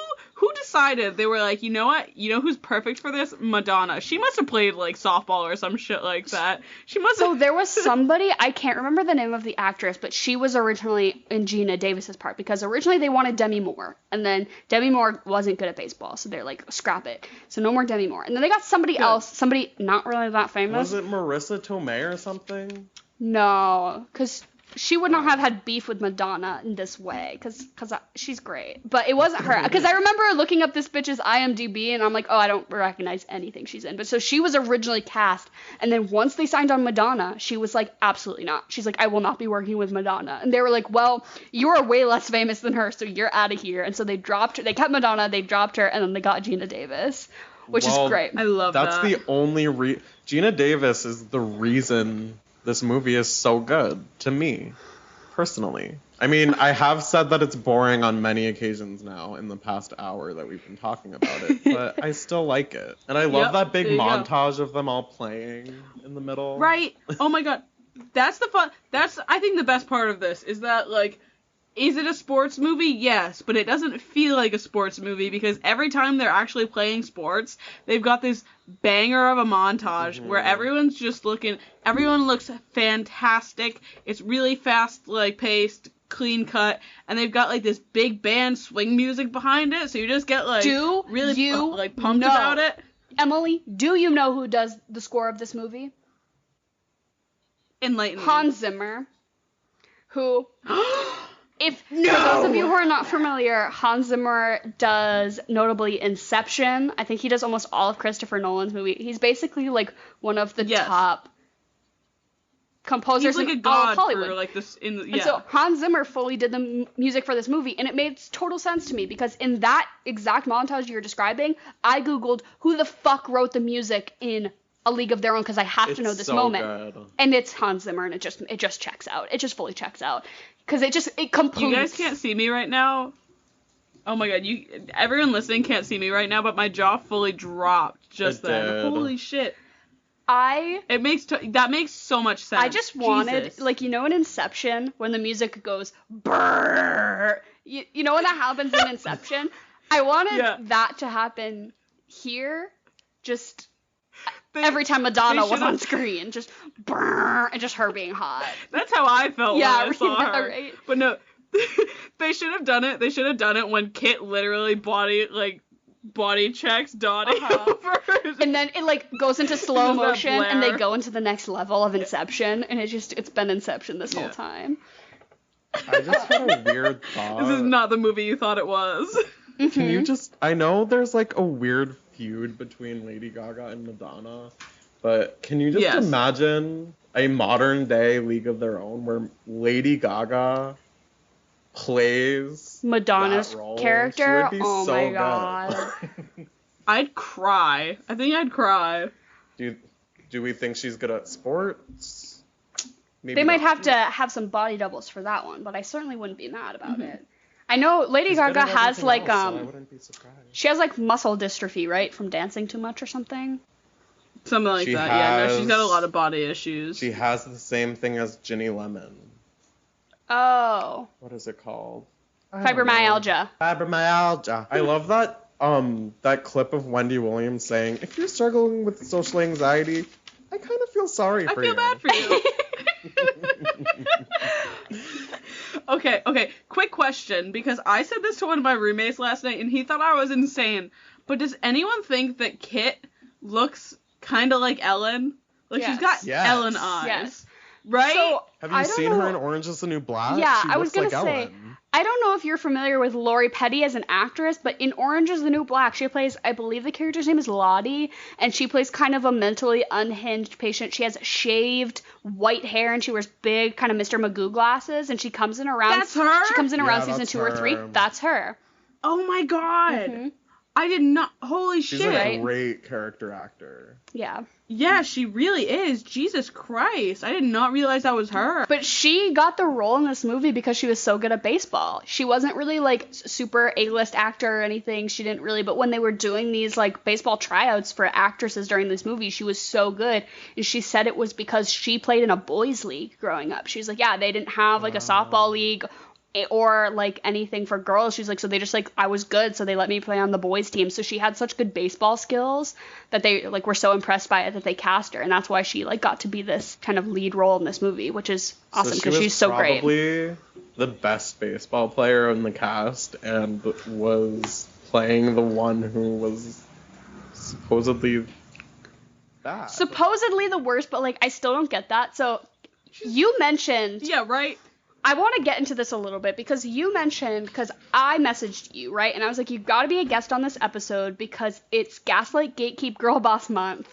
decided? They were like, you know what? You know who's perfect for this? Madonna. She must have played, like, softball or some shit like that. So there was somebody, I can't remember the name of the actress, but she was originally in Geena Davis's part, because originally they wanted Demi Moore, and then Demi Moore wasn't good at baseball, so they're like, scrap it. So no more Demi Moore. And then they got somebody else, somebody not really that famous. Was it Marissa Tomei or something? No, because... she would not have had beef with Madonna in this way, because she's great. But it wasn't her. Because I remember looking up this bitch's IMDb, and I'm like, oh, I don't recognize anything she's in. But so she was originally cast, and then once they signed on Madonna, she was like, absolutely not. She's like, I will not be working with Madonna. And they were like, well, you are way less famous than her, so you're out of here. And so they dropped her. They kept Madonna, they dropped her, and then they got Geena Davis, which is great. I love that. That's the only Geena Davis is the reason this movie is so good to me, personally. I mean, I have said that it's boring on many occasions now in the past hour that we've been talking about it, but I still like it. And I love that big montage of them all playing in the middle. Right. Oh my god. That's I think the best part of this is that, like, is it a sports movie? Yes, but it doesn't feel like a sports movie, because every time they're actually playing sports, they've got this banger of a montage where everyone looks fantastic. It's really fast, like, paced, clean cut, and they've got, like, this big band swing music behind it, so you just get, like, pumped about it. Emily, do you know who does the score of this movie? Enlighten me. Hans Zimmer, who... For those of you who are not familiar, Hans Zimmer does notably Inception. I think he does almost all of Christopher Nolan's movies. He's basically like one of the top composers in all of Hollywood. For, like, this, And so Hans Zimmer fully did the music for this movie, and it made total sense to me, because in that exact montage you're describing, I googled who the fuck wrote the music in A League of Their Own, because I have to know this moment. Good. And it's Hans Zimmer, and it just checks out. It just fully checks out. Because it completes. You guys can't see me right now. Oh my god, everyone listening can't see me right now, but my jaw fully dropped just then. Holy shit. That makes so much sense. I just wanted, like, you know in Inception, when the music goes brrrr, you know when that happens in Inception? I wanted that to happen here, just... every time Madonna was on screen, just brrr, and just her being hot. That's how I felt when I saw her. Right? But no, they should have done it. They should have done it when Kit literally body checks Dottie over. And then it like goes into slow Does that motion and they blare? go into the next level of Inception, and it's been Inception this whole time. I just had a weird thought. This is not the movie you thought it was. Can you just... I know there's like a weird feud between Lady Gaga and Madonna, but can you just imagine a modern day League of Their Own where Lady Gaga plays Madonna's that role? character? She would be Oh so my good. god. I'd cry. I think I'd cry. Do we think she's good at sports? Maybe They might not. have to have some body doubles for that one, but I certainly wouldn't be mad about it. I know Lady She's good Gaga at has everything like else, so I wouldn't be surprised. she has like muscle dystrophy, right? From dancing too much or something. Something like She that. Yeah, no, she's got a has- lot of body issues. She has the same thing as Ginny Lemon. Oh. What is it called? I don't know. Fibromyalgia. Fibromyalgia. I love that clip of Wendy Williams saying, "If you're struggling with social anxiety, I kind of feel sorry I for feel you." bad for you. Okay, quick question, because I said this to one of my roommates last night and he thought I was insane, but does anyone think that Kit looks kind of like Ellen? Like, she's got Yes. Ellen eyes. Yes. Right? So, Have you I don't seen know- her in Orange is the New Black? Yeah, She I was looks gonna like say, Ellen. I don't know if you're familiar with Lori Petty as an actress, but in Orange is the New Black, she plays, I believe the character's name is Lottie, and she plays kind of a mentally unhinged patient. She has shaved white hair, and she wears big kind of Mr. Magoo glasses, and she comes in around... That's her? She comes in around Yeah, season that's 2 or 3. her. That's her. Oh my god. Mhm. I did not. Holy She's shit. a great character actor. Yeah. Yeah, she really is. Jesus Christ. I did not realize that was her. But she got the role in this movie because she was so good at baseball. She wasn't really like super A-list actor or anything. She didn't really, but when they were doing these like baseball tryouts for actresses during this movie, she was so good. And she said it was because she played in a boys league growing up. She's like, yeah, they didn't have like a softball league or like anything for girls. She's like, so they just like, I was good, so they let me play on the boys team. So she had such good baseball skills that they like were so impressed by it that they cast her, and that's why she like got to be this kind of lead role in this movie, which is awesome because she's so great. Probably the best baseball player in the cast and was playing the one who was supposedly bad. Supposedly the worst, but like I still don't get that. So you mentioned Yeah, right? I want to get into this a little bit because you mentioned, because I messaged you, right? And I was like, you've got to be a guest on this episode because it's Gaslight, Gatekeep, Girlboss month.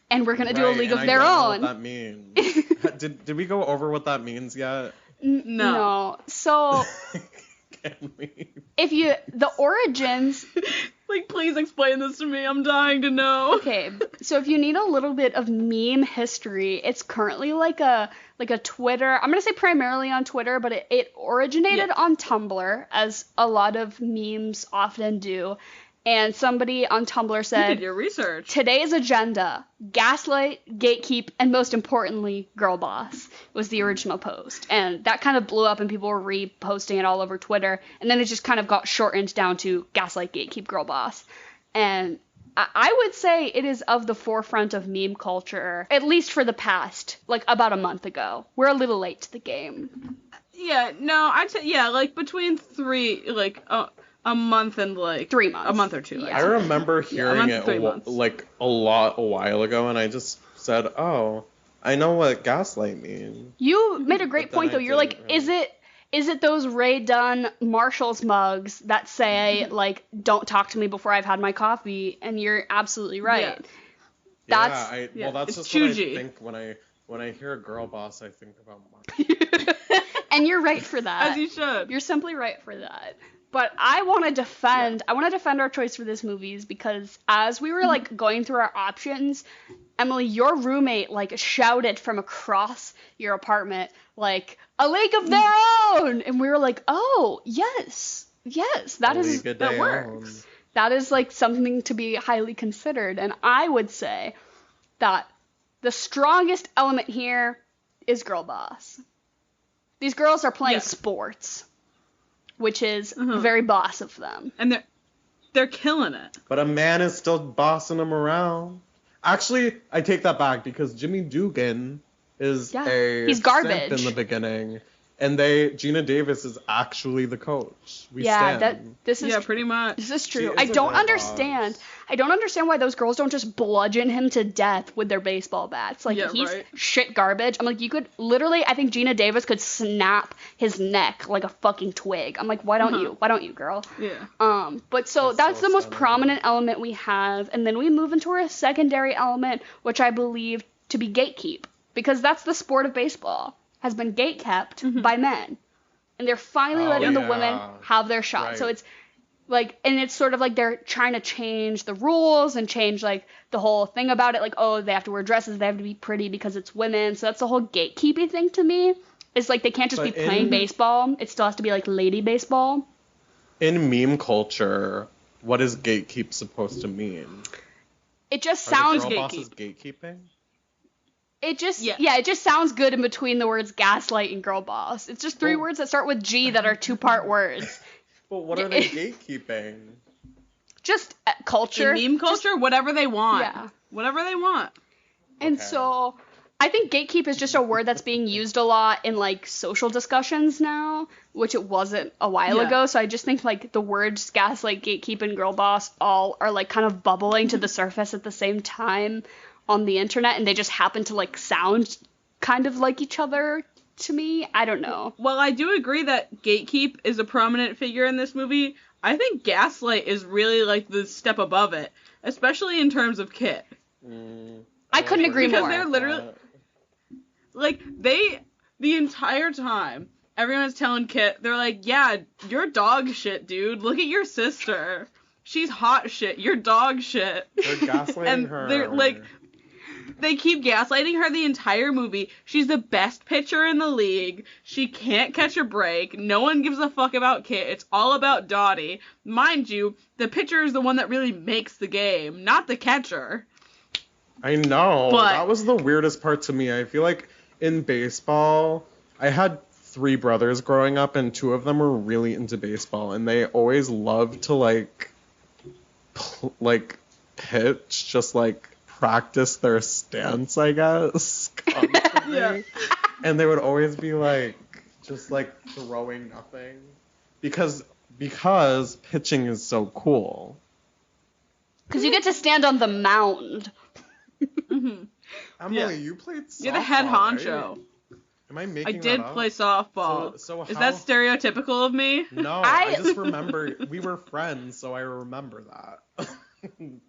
And we're going to do a League of Their Own. I don't know what that means. Did we go over what that means yet? No. So Can we? the origins, Like, please explain this to me. I'm dying to know. okay, so if you need a little bit of meme history, it's currently like a Twitter, I'm going to say primarily on Twitter, but it originated on Tumblr, as a lot of memes often do. And somebody on Tumblr You said, did your research. today's agenda, Gaslight, Gatekeep, and most importantly, Girlboss was the original post. And that kind of blew up and people were reposting it all over Twitter. And then it just kind of got shortened down to Gaslight, Gatekeep, Girlboss. And I would say it is of the forefront of meme culture, at least for the past, like about a month ago. We're a little late to the game. Yeah, no, I'd say, yeah, like, between a month and, like... 3 months. A month or two. Yeah. I remember hearing month, it 3 months. a while ago, and I just said, "Oh, I know what gaslight means." You made a great But then point, though. I You're like, didn't is it those Ray Dunn Marshalls mugs that say, like, don't talk to me before I've had my coffee? And you're absolutely right. Yeah. That's it's just what I choosy. think when I hear girl boss. I think about marketing. And you're right for that. As you should. You're simply right for that. But I want to defend our choice for this movies because as we were like going through our options, Emily, your roommate like shouted from across your apartment like a League of Their Own, and we were like, oh yes, that works. That is like something to be highly considered, and I would say that the strongest element here is Girlboss. These girls are playing sports, which is very boss of them. And they're killing it. But a man is still bossing them around. Actually, I take that back because Jimmy Dugan is He's simp garbage in the beginning. And Geena Davis is actually the coach. We stand. This is pretty much. This is true. I don't understand why those girls don't just bludgeon him to death with their baseball bats. Like, he's shit garbage. I'm like, you could literally, I think Geena Davis could snap his neck like a fucking twig. I'm like, why don't you? Why don't you, girl? Yeah. But that's the most prominent element we have. And then we move into our secondary element, which I believe to be gatekeep. Because that's the sport of baseball. Has been gatekept by men. And they're finally letting the women have their shot. Right. So it's like, and it's sort of like they're trying to change the rules and change like the whole thing about it. Like, oh, they have to wear dresses, they have to be pretty because it's women. So that's the whole gatekeeping thing to me. It's like they can't just be playing baseball. It still has to be like lady baseball. In meme culture, what is gatekeep supposed to mean? It just sounds gatekeeping. It just, it just sounds good in between the words gaslight and girlboss. It's just three words that start with G that are two-part words. But what are they gatekeeping? Just culture. In meme culture, whatever they want. Yeah. Whatever they want. And so, I think gatekeep is just a word that's being used a lot in, like, social discussions now, which it wasn't a while ago. So I just think, like, the words gaslight, gatekeep, and girlboss all are, like, kind of bubbling to the surface at the same time on the internet, and they just happen to like sound kind of like each other to me. I don't know. Well, I do agree that Gatekeep is a prominent figure in this movie. I think Gaslight is really like the step above it, especially in terms of Kit. I couldn't agree more. Because they're literally like the entire time everyone's telling Kit, they're like, yeah, you're dog shit, dude. Look at your sister. She's hot shit. You're dog shit. They're gaslighting her. They're like, they keep gaslighting her the entire movie. She's the best pitcher in the league. She can't catch a break. No one gives a fuck about Kit. It's all about Dottie. Mind you, the pitcher is the one that really makes the game, not the catcher. I know. That was the weirdest part to me. I feel like in baseball, I had 3 brothers growing up, and 2 of them were really into baseball, and they always loved to pitch, just like practice their stance, I guess. Constantly. And they would always be like, just like throwing nothing, because pitching is so cool. Because you get to stand on the mound. Emily, you played softball. You're the head honcho. Right? Am I making I did play softball. So is that stereotypical of me? No, I just remember we were friends, so I remember that.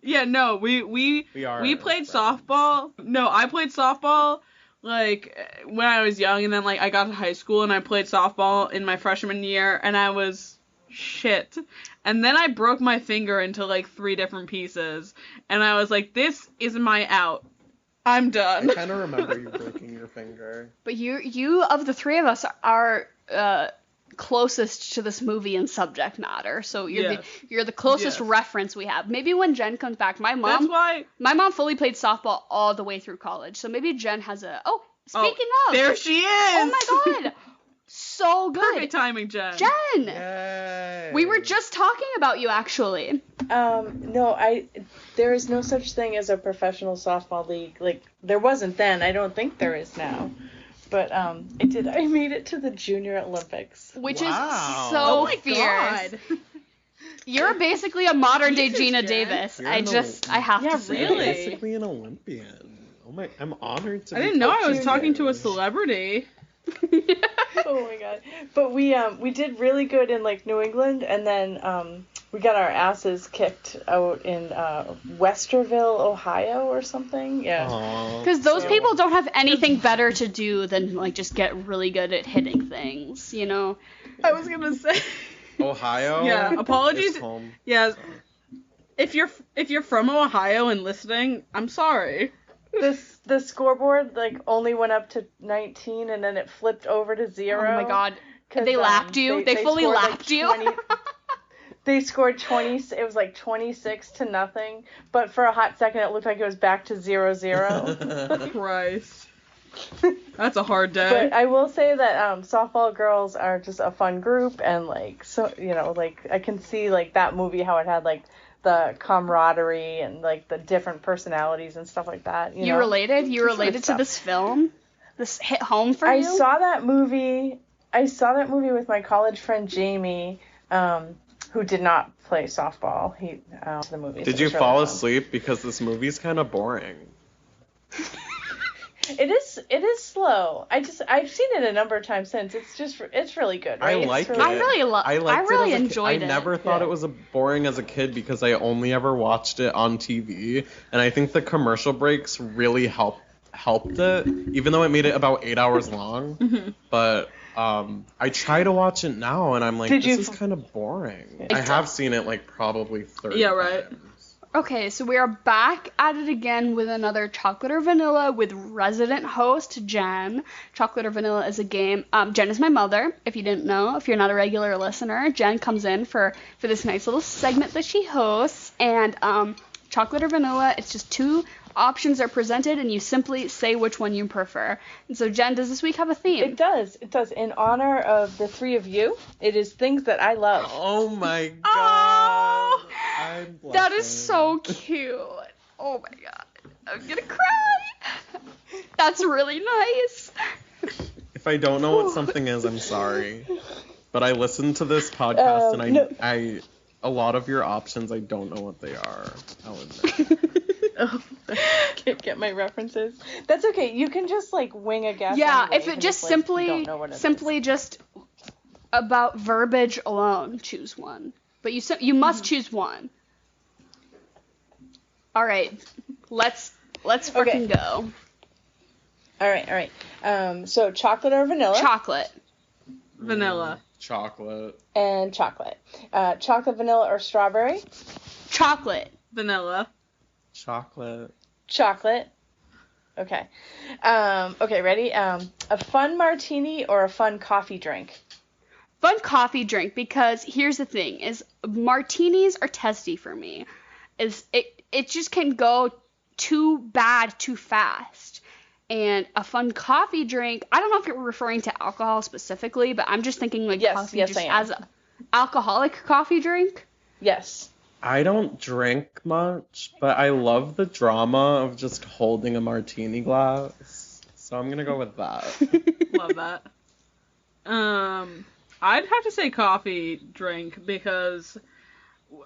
Yeah, no, we played softball. No, I played softball like when I was young, and then like I got to high school and I played softball in my freshman year, and I was shit. And then I broke my finger into like 3 different pieces, and I was like, this is my out. I'm done. I kind of remember you breaking your finger. But you of the 3 of us are closest to this movie in subject matter, so you're the closest reference we have. Maybe when Jen comes back, my mom fully played softball all the way through college, so maybe Jen has a speaking of, there she is. Oh my god, so good. Perfect timing, Jen. Yay. We were just talking about you actually. No, there is no such thing as a professional softball league. Like, there wasn't then. I don't think there is now. But I made it to the Junior Olympics. Which is so fierce. God. You're basically a modern day Geena Davis. I have to say. Really? You're basically an Olympian. Oh my, I'm honored to be. I didn't know I was talking to a celebrity. Oh my god. But we did really good in like New England, and then we got our asses kicked out in Westerville, Ohio or something. Yeah. Because those people don't have anything better to do than like just get really good at hitting things, you know? I was gonna say Ohio? Yeah, apologies. Home. Yeah. If you're from Ohio and listening, I'm sorry. The scoreboard like only went up to 19 and then it flipped over to 0. Oh my god. They lapped you. They fully lapped you. They scored 20. It was like 26-0. But for a hot second, it looked like it was back to 0-0. Christ. That's a hard day. But I will say that softball girls are just a fun group, and like like I can see like that movie how it had like the camaraderie and like the different personalities and stuff like that. You know? related? You related to this film? This hit home for you? I saw that movie I saw that movie with my college friend Jamie, who did not play softball. He the movie. Did you fall asleep? Because this movie's kind of boring. It is slow. I've seen it a number of times since. It's really good. Right? I like it. I really enjoyed it. I never thought it was boring as a kid because I only ever watched it on TV, and I think the commercial breaks really helped it, even though it made it about 8 hours long. Mm-hmm. But I try to watch it now, and I'm like, this is kind of boring. I have seen it like probably 30 times. Okay, so we are back at it again with another Chocolate or Vanilla with resident host Jen. Chocolate or Vanilla is a game. Jen is my mother, if you didn't know. If you're not a regular listener, Jen comes in for this nice little segment that she hosts. And Chocolate or Vanilla, it's just two options are presented, and you simply say which one you prefer. And so, Jen, does this week have a theme? It does. In honor of the three of you, it is things that I love. Oh my god. That is so cute. Oh my god. I'm gonna cry. That's really nice. If I don't know what something is, I'm sorry. But I listened to this podcast, and I a lot of your options, I don't know what they are. I'll admit. Can't get my references. That's okay. You can just like wing a guess. Yeah, anyway, if it just simply just about verbiage alone, choose one. But you must choose one. All right, let's freaking go. All right. So chocolate or vanilla? Chocolate. Vanilla. Chocolate. And chocolate. Chocolate, vanilla, or strawberry? Chocolate. Vanilla. Chocolate. Chocolate. Okay. Okay, ready? A fun martini or a fun coffee drink? Fun coffee drink, because here's the thing, is martinis are testy for me. It just can go too bad too fast. And a fun coffee drink, I don't know if you're referring to alcohol specifically, but I'm just thinking like coffee just as an alcoholic coffee drink. Yes. I don't drink much, but I love the drama of just holding a martini glass. So I'm gonna go with that. Love that. I'd have to say coffee drink, because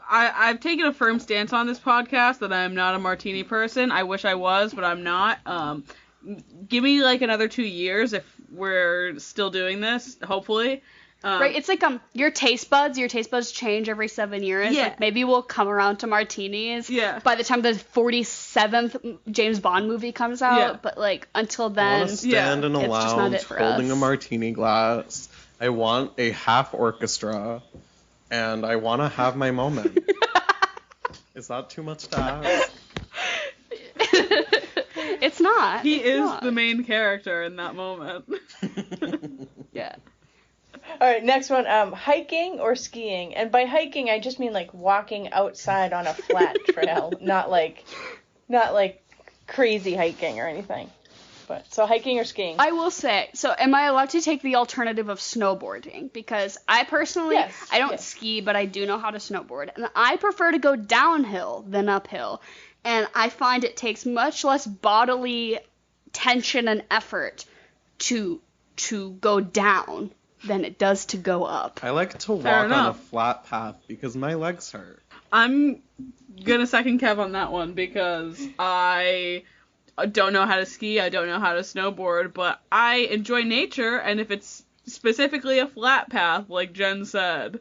I've taken a firm stance on this podcast that I'm not a martini person. I wish I was, but I'm not. Give me like another 2 years if we're still doing this, hopefully. Right, it's like your taste buds change every 7 years. Yeah. Like maybe we'll come around to martinis. Yeah. By the time the 47th James Bond movie comes out, Yeah. But like until then, I want to stand in a it's just not lounge it for holding us. a martini glass. I want a half orchestra, and I want to have my moment. Is that too much to ask? It's not. He is the main character in that moment. Yeah. All right, next one. Hiking or skiing? And by hiking, I just mean like walking outside on a flat trail, not like crazy hiking or anything. But so hiking or skiing? I will say, so am I allowed to take the alternative of snowboarding? Because I personally, I don't ski, but I do know how to snowboard. And I prefer to go downhill than uphill. And I find it takes much less bodily tension and effort to go down than it does to go up. I like to walk on a flat path because my legs hurt. I'm gonna second Kev on that one, because I don't know how to ski, I don't know how to snowboard, but I enjoy nature, and if it's specifically a flat path, like Jen said,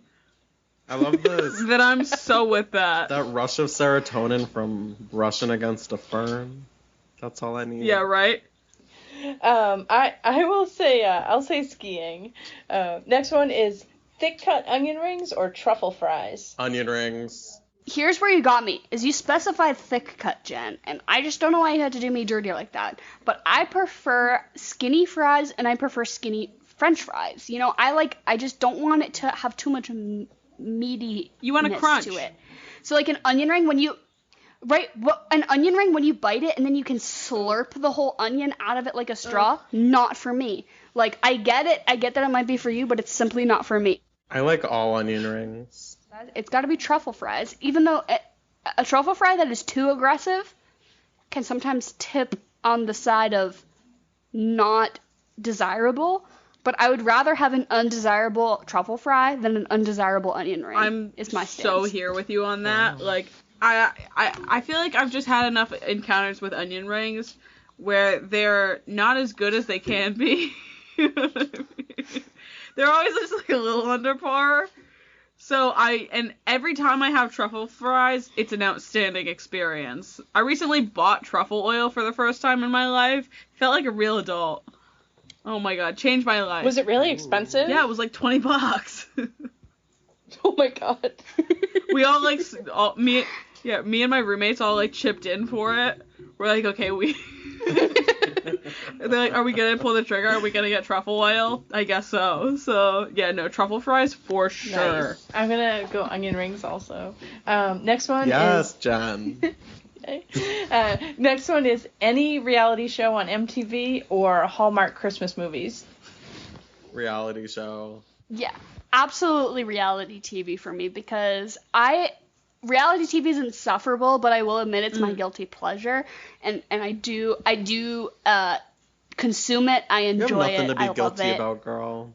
I love this. then I'm so with that. That rush of serotonin from brushing against a fern. That's all I need. Yeah, right? I will say, I'll say skiing. Next one is thick cut onion rings or truffle fries? Onion rings. Here's where you got me, is you specified thick cut, Jen, and I just don't know why you had to do me dirty like that. But I prefer skinny fries, and I prefer skinny French fries. You know, I just don't want it to have too much meaty. You want a crunch to it. So like an onion ring, when you bite it and then you can slurp the whole onion out of it like a straw, not for me. Like, I get that it might be for you, but it's simply not for me. I like all onion rings. It's got to be truffle fries, even though a truffle fry that is too aggressive can sometimes tip on the side of not desirable, but I would rather have an undesirable truffle fry than an undesirable onion ring. Is my stance. So here with you on that. Like, I feel like I've just had enough encounters with onion rings where they're not as good as they can be. You know what I mean? They're always just like a little under par. So and every time I have truffle fries, it's an outstanding experience. I recently bought truffle oil for the first time in my life. Felt like a real adult. Oh my god, changed my life. Was it really expensive? Yeah, it was like $20. Oh my god. We all like me and my roommates all like chipped in for it. We're like, okay, they're like, are we gonna pull the trigger? Are we gonna get truffle oil? I guess so. So yeah, no, truffle fries for sure. Nice. I'm gonna go onion rings also. Next one Yes, Jen. Next one is any reality show on MTV or Hallmark Christmas movies. Reality show. Yeah, absolutely reality TV for me because reality TV is insufferable, but I will admit it's my guilty pleasure, and I do consume it. I enjoy it. You have nothing to be I love guilty it. about, girl.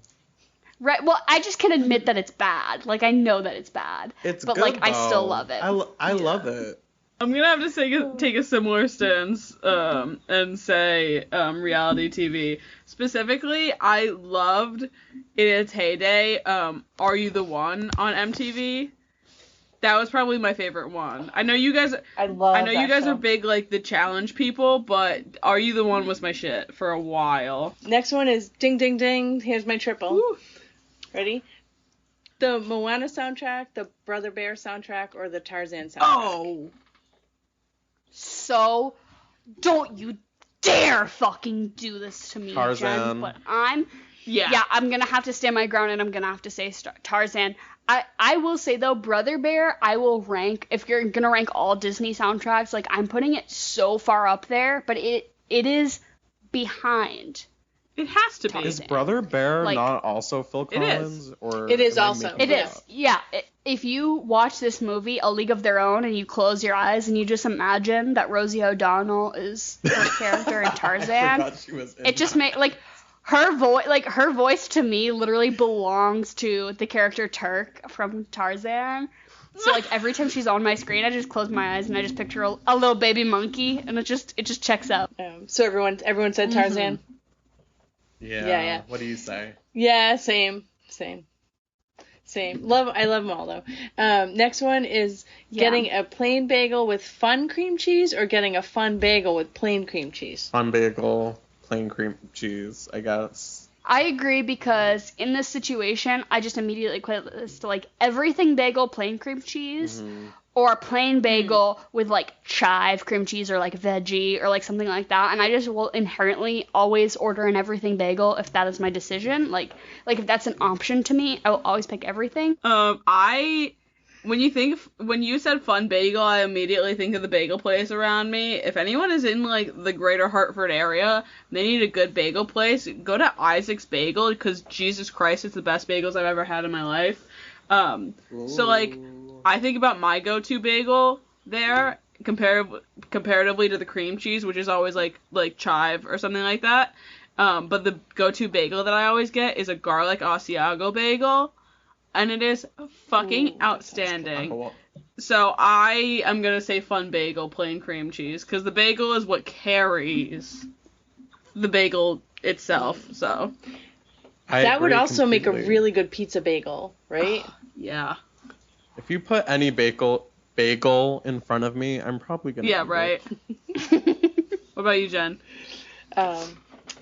Right. Well, I just can admit that it's bad. Like I know that it's bad. It's but good, like I still though. love it. I love it. I'm gonna have to take a similar stance and say reality TV. Specifically, I loved in its heyday Are You the One on MTV. That was probably my favorite one. I know you guys. I know you guys show. are big like the challenge people, but Are You the One was my shit for a while. Next one is ding ding ding. Here's my triple. Woo. Ready? The Moana soundtrack, the Brother Bear soundtrack, or the Tarzan soundtrack. Oh. So, don't you dare fucking do this to me, Tarzan. Jen. But I'm gonna have to stand my ground and I'm gonna have to say Tarzan. I will say though, Brother Bear, I will rank, if you're gonna rank all Disney soundtracks, like I'm putting it so far up there, but it is behind. It has to be. Is Brother Bear Like, not also Phil it Collins? is. Or It is am I also. making It that is, up? yeah. If you watch this movie, A League of Their Own, and you close your eyes and you just imagine that Rosie O'Donnell is her character in I Tarzan, forgot she was in it just that. made like her voice to me literally belongs to the character Turk from Tarzan. So like every time she's on my screen, I just close my eyes and I just picture a little baby monkey, and it just checks out. So everyone said Tarzan. Yeah. What do you say? Yeah, same. I love them all though. Next one is getting a plain bagel with fun cream cheese or getting a fun bagel with plain cream cheese. Fun bagel, plain cream cheese, I guess. I agree because in this situation, I just immediately equate this to like everything bagel, plain cream cheese, or a plain bagel with like chive cream cheese or like veggie or like something like that. And I just will inherently always order an everything bagel if that is my decision. Like if that's an option to me, I will always pick everything. When you said fun bagel, I immediately think of the bagel place around me. If anyone is in like the greater Hartford area, they need a good bagel place, go to Isaac's Bagel because Jesus Christ, it's the best bagels I've ever had in my life. So like I think about my go-to bagel there comparatively to the cream cheese, which is always like chive or something like that. But the go-to bagel that I always get is a garlic Asiago bagel. And it is fucking outstanding. So I am going to say fun bagel, plain cream cheese, because the bagel is what carries the bagel itself, so. That would also make a really good pizza bagel, right? Yeah. If you put any bagel in front of me, I'm probably going to eat right. What about you, Jen?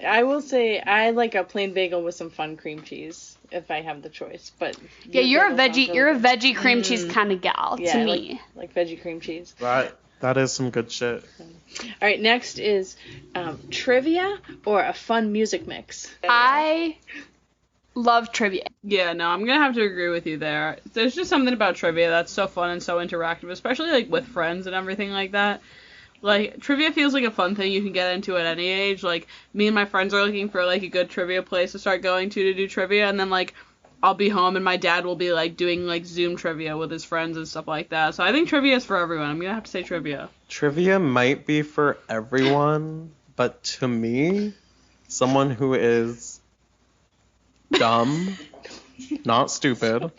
I will say I like a plain bagel with some fun cream cheese if I have the choice. But yeah, you're a veggie cream cheese kind of gal to me. Like veggie cream cheese. That is some good shit. All right, next is trivia or a fun music mix. I love trivia. Yeah, no, I'm gonna have to agree with you there. There's just something about trivia that's so fun and so interactive, especially like with friends and everything like that. Like, trivia feels like a fun thing you can get into at any age. Like, me and my friends are looking for, like, a good trivia place to start going to do trivia, and then, like, I'll be home and my dad will be, like, doing, like, Zoom trivia with his friends and stuff like that. So I think trivia is for everyone. I'm gonna have to say trivia. Trivia might be for everyone, but to me, someone who is dumb, not stupid.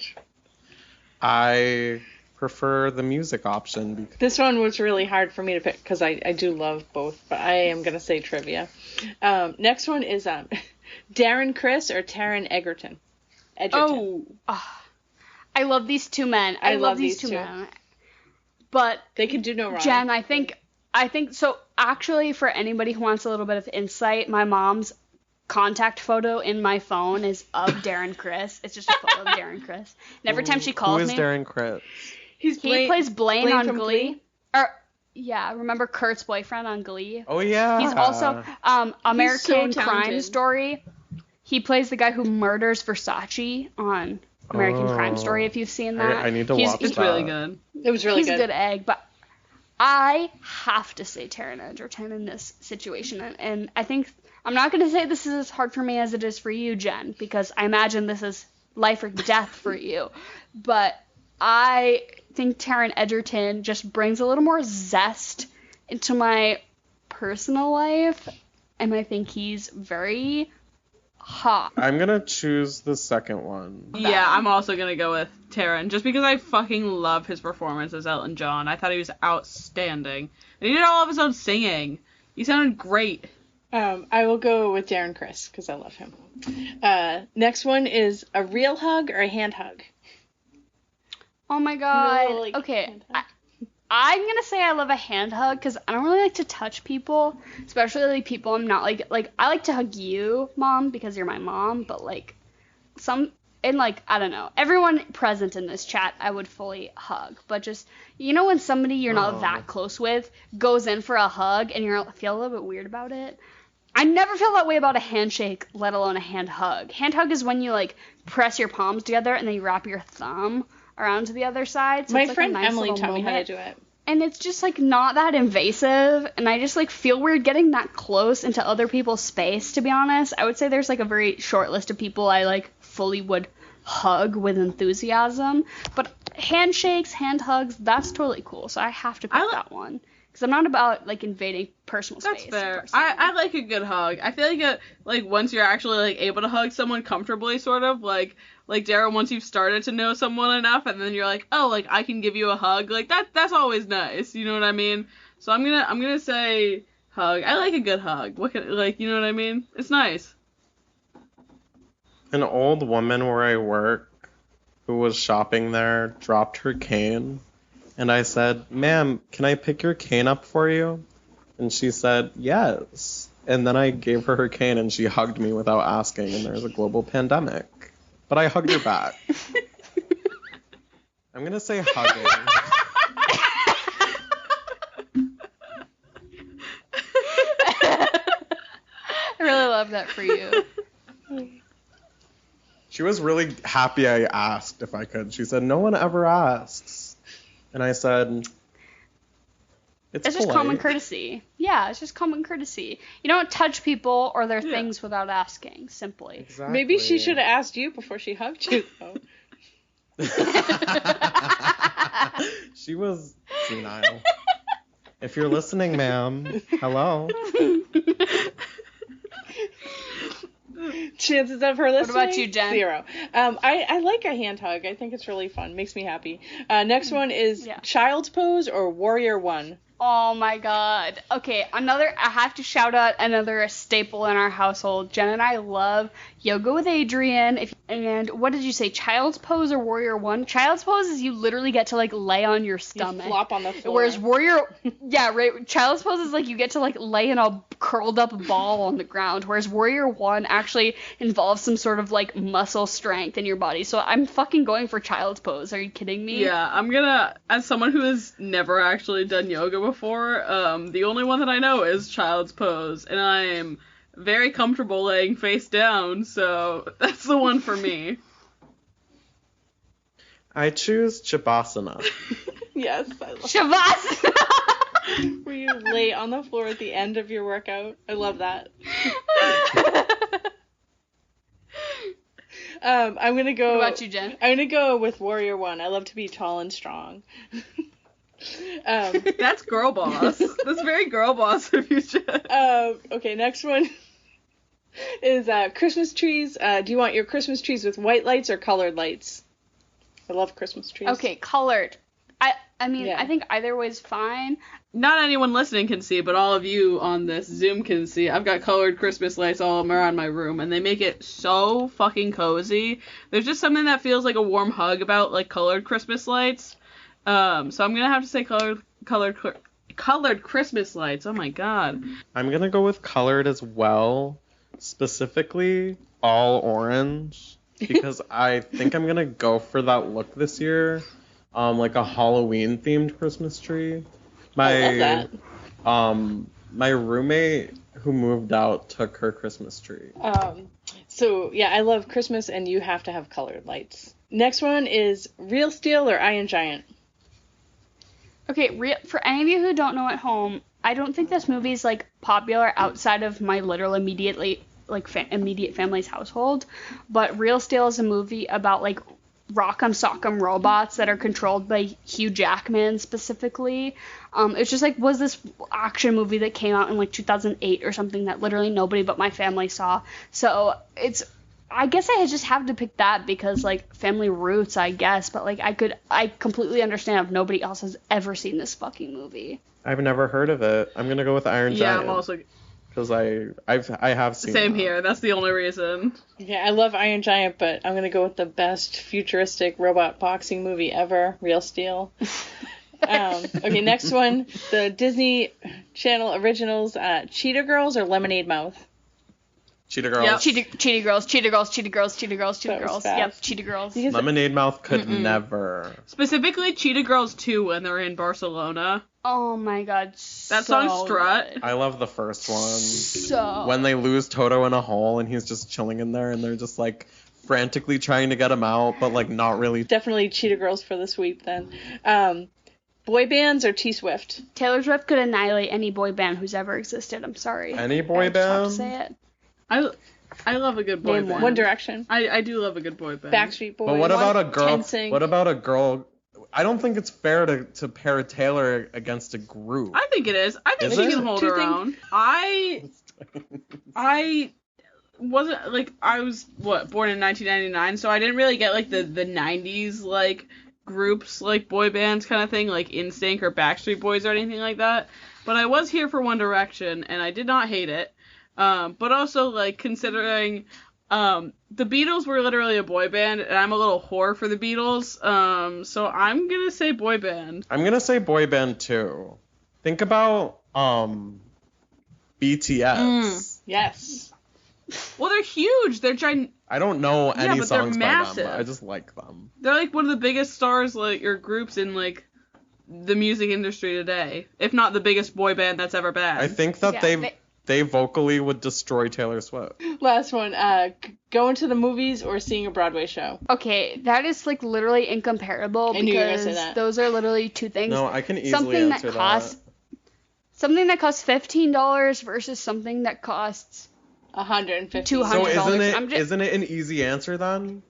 I prefer the music option. Because This one was really hard for me to pick because I do love both, but I am going to say trivia. Next one is Darren Criss or Taron Egerton. Oh. I love these two men. I love these two men. But they can do no wrong. Jen, I think so. Actually, for anybody who wants a little bit of insight, my mom's contact photo in my phone is of Darren Criss. It's just a photo of Darren Criss. And every time she calls me, who is Darren Criss? He plays Blaine on from Glee. Or yeah, remember Kurt's boyfriend on Glee? Oh yeah. He's also American so Crime talented. Story. He plays the guy who murders Versace on American Crime Story. If you've seen that, I need to watch It's that. really good. It was really he's good. a good egg, but I have to say Taron Egerton in this situation, and I think I'm not going to say this is as hard for me as it is for you, Jen, because I imagine this is life or death for you, but I think Taron Egerton just brings a little more zest into my personal life, and I think he's very hot. I'm gonna choose the second one. Yeah, I'm also gonna go with Taron, just because I fucking love his performance as Elton John. I thought he was outstanding. And he did all of his own singing. He sounded great. I will go with Darren Criss because I love him. Next one is a real hug or a hand hug. Oh my god. No, like, okay. hand hug. I'm gonna say I love a hand hug because I don't really like to touch people, especially like people I'm not like I like to hug you, Mom, because you're my mom, but like I don't know, everyone present in this chat I would fully hug, but just when somebody you're not that close with goes in for a hug and you feel a little bit weird about it. I never feel that way about a handshake, let alone a hand hug. Hand hug is when you like press your palms together and then you wrap your thumb around to the other side. So My it's, like, friend a nice Emily little taught me how to moment. do it. And it's just like not that invasive, and I just like feel weird getting that close into other people's space, to be honest. I would say there's like a very short list of people I like fully would hug with enthusiasm, but handshakes, hand hugs, that's totally cool. So I have to pick that one because I'm not about like invading personal space. That's fair. personally. I like a good hug. I feel like once you're actually like able to hug someone comfortably, sort of like Darren, once you've started to know someone enough, and then you're like, oh, like I can give you a hug, like that's always nice. You know what I mean? So I'm gonna say hug. I like a good hug. You know what I mean? It's nice. An old woman where I work who was shopping there dropped her cane, and I said, "Ma'am, can I pick your cane up for you?" And she said, "Yes." And then I gave her cane, and she hugged me without asking, and there's a global pandemic. But I hugged her back. I'm gonna say hugging. I really love that for you. She was really happy I asked if I could. She said, "No one ever asks." And I said, It's just polite. common courtesy. Yeah, it's just common courtesy. You don't touch people or their things without asking, simply. Exactly. Maybe she should have asked you before she hugged you, though. She was senile. If you're listening, ma'am, hello. Chances of her listening? What about you, Jen? 0. I like a hand hug. I think it's really fun. Makes me happy. Next one is Child's Pose or Warrior 1. Oh my god. Okay, I have to shout out another staple in our household. Jen and I love Yoga with Adrian. And what did you say, Child's Pose or Warrior 1? Child's Pose is you literally get to like lay on your stomach. You flop on the floor. Whereas Child's Pose is like you get to like lay in a curled up ball on the ground. Whereas Warrior 1 actually involves some sort of like muscle strength in your body. So I'm fucking going for Child's Pose. Are you kidding me? Yeah, I'm gonna, as someone who has never actually done yoga before, the only one that I know is Child's Pose, and I am very comfortable laying face down, so that's the one for me. I choose Jacobson. Yes, I love Shavasana! Where you lay on the floor at the end of your workout. I love that. I'm gonna go. What about you, Jen? I'm gonna go with Warrior 1. I love to be tall and strong. That's Girlboss. That's very Girlboss of you, Jen. Okay, next one. is Christmas trees. Do you want your Christmas trees with white lights or colored lights? I love Christmas trees. Okay, colored. I mean, Yeah. I think either way's fine. Not anyone listening can see, but all of you on this Zoom can see. I've got colored Christmas lights all around my room, and they make it so fucking cozy. There's just something that feels like a warm hug about, like, colored Christmas lights. So I'm gonna have to say colored Christmas lights. Oh my god. I'm gonna go with colored as well, specifically all orange, because I think I'm gonna go for that look this year, like a Halloween themed Christmas tree. I love My roommate who moved out took her Christmas tree. So yeah, I love Christmas, and you have to have colored lights. Next one is Real Steel or Iron Giant. Okay, for any of you who don't know at home, I don't think this movie is, like, popular outside of my literal immediate family's household, but Real Steel is a movie about, like, Rock'em Sock'em robots that are controlled by Hugh Jackman specifically. It's just, like, was this action movie that came out in, like, 2008 or something that literally nobody but my family saw. So I guess I just have to pick that because, like, family roots, I guess. But, like, I completely understand if nobody else has ever seen this fucking movie. I've never heard of it. I'm gonna go with Iron Giant. Yeah, I'm also... Because I have seen Same that. here. That's the only reason. Yeah, I love Iron Giant, but I'm gonna go with the best futuristic robot boxing movie ever, Real Steel. Okay, next one, the Disney Channel originals, Cheetah Girls or Lemonade Mouth. Cheetah Girls. Yep. Cheetah Girls, Cheetah Girls, Cheetah Girls, Cheetah Girls, Cheetah That was Girls. fast. Yep, Cheetah Girls. Because- Lemonade Mouth could never. Specifically, Cheetah Girls 2 when they're in Barcelona. Oh my god, That song Strut. I love the first one. So When they lose Toto in a hole and he's just chilling in there and they're just like frantically trying to get him out, but like not really. Definitely Cheetah Girls for the sweep then. Boy bands or T-Swift? Taylor Swift could annihilate any boy band who's ever existed. I'm sorry. Any boy I just have to band? say it. I love a good boy Name band. One Direction. I do love a good boy band. Backstreet Boys. But what about a girl? NSYNC. What about a girl? I don't think it's fair to pair Taylor against a group. I think it is. I think Is she it? can hold Do you her think- own. I wasn't, like, I was, born in 1999, so I didn't really get, like, the 90s, like, groups, like, boy bands kind of thing, like NSYNC or Backstreet Boys or anything like that. But I was here for One Direction, and I did not hate it. But also, like, considering, the Beatles were literally a boy band, and I'm a little whore for the Beatles, so I'm gonna say boy band. I'm gonna say boy band too. Think about BTS. Yes. Well, they're huge. They're giant. I don't know Yeah, any but they're songs by massive. them. I just like them. They're like one of the biggest stars, like, or groups in, like, the music industry today, if not the biggest boy band that's ever been. I think that Yeah, they vocally would destroy Taylor Swift. Last one, going to the movies or seeing a Broadway show? Okay, that is, like, literally incomparable I knew you were gonna because say that. those are literally two things. No, I can easily something answer that costs something that costs $15 versus something that costs $150. $200. So I'm just- isn't it an easy answer then?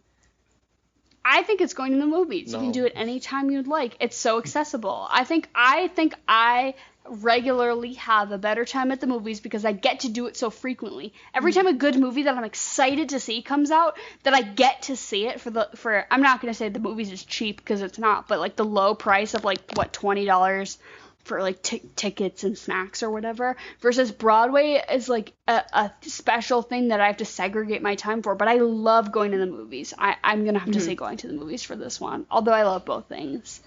I think it's going to the movies. You No. can do it anytime you'd like. It's so accessible. I think I regularly have a better time at the movies because I get to do it so frequently. Every time a good movie that I'm excited to see comes out, that I get to see it for I'm not going to say the movies is cheap because it's not, but like the low price of like what $20 for like tickets and snacks or whatever, versus Broadway is like a special thing that I have to segregate my time for. But I love going to the movies. I'm gonna have to say going to the movies for this one, although I love both things.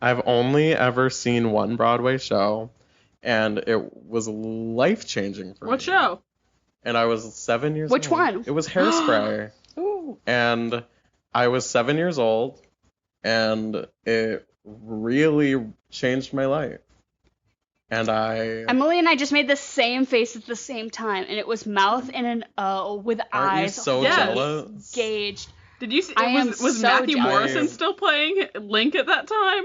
I've only ever seen one Broadway show, and it was life-changing for me. What show? And I was 7 years Which old. one? It was Hairspray. Ooh. And I was 7 years old, and it really changed my life. And Emily and I just made the same face at the same time, and it was mouth and an O with aren't you eyes so Yes. jealous? engaged. Did you see? I am Was so Matthew jealous. Morrison still playing Link at that time?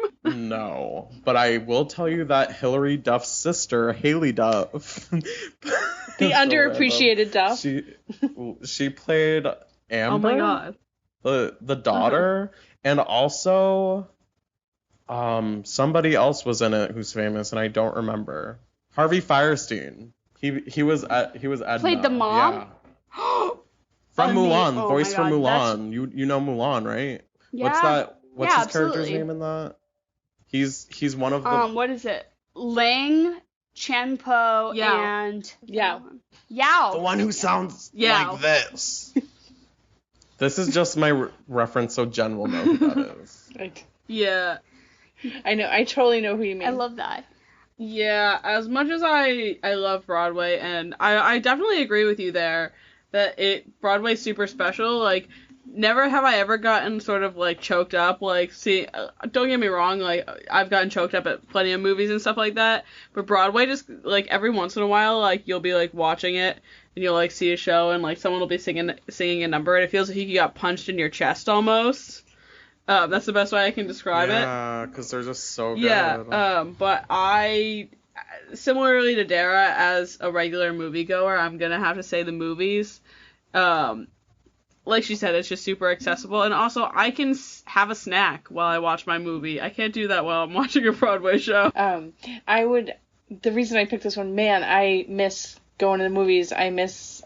No, but I will tell you that Hilary Duff's sister, Haley Duff, The underappreciated Duff. She played Amber. Oh my god. The daughter, and also somebody else was in it who's famous, and I don't remember. Harvey Firestein. He was Edna. Played the mom? Yeah. From Mulan, oh voice my from God, that's- Mulan. You know Mulan, right? Yeah. What's that? What's Yeah, his character's absolutely. name in that? He's one of the. What is it? Ling, Chenpo, Yao. and Yao. Yao. The one who sounds Yao. like this. This is just my reference, so Jen will know who that is. Yeah. I know. I totally know who you mean. I love that. Yeah, as much as I love Broadway, and I definitely agree with you there, that Broadway's super special, like, never have I ever gotten sort of, like, choked up, like, don't get me wrong, like, I've gotten choked up at plenty of movies and stuff like that, but Broadway just, like, every once in a while, like, you'll be, like, watching it, and you'll, like, see a show, and, like, someone will be singing a number, and it feels like you got punched in your chest almost. That's the best way I can describe it. Yeah, because they're just so good. Yeah, but I, similarly to Dara, as a regular moviegoer, I'm gonna have to say the movies. Like she said, it's just super accessible, and also I can have a snack while I watch my movie. I can't do that while I'm watching a Broadway show. The reason I picked this one, man, I miss going to the movies. I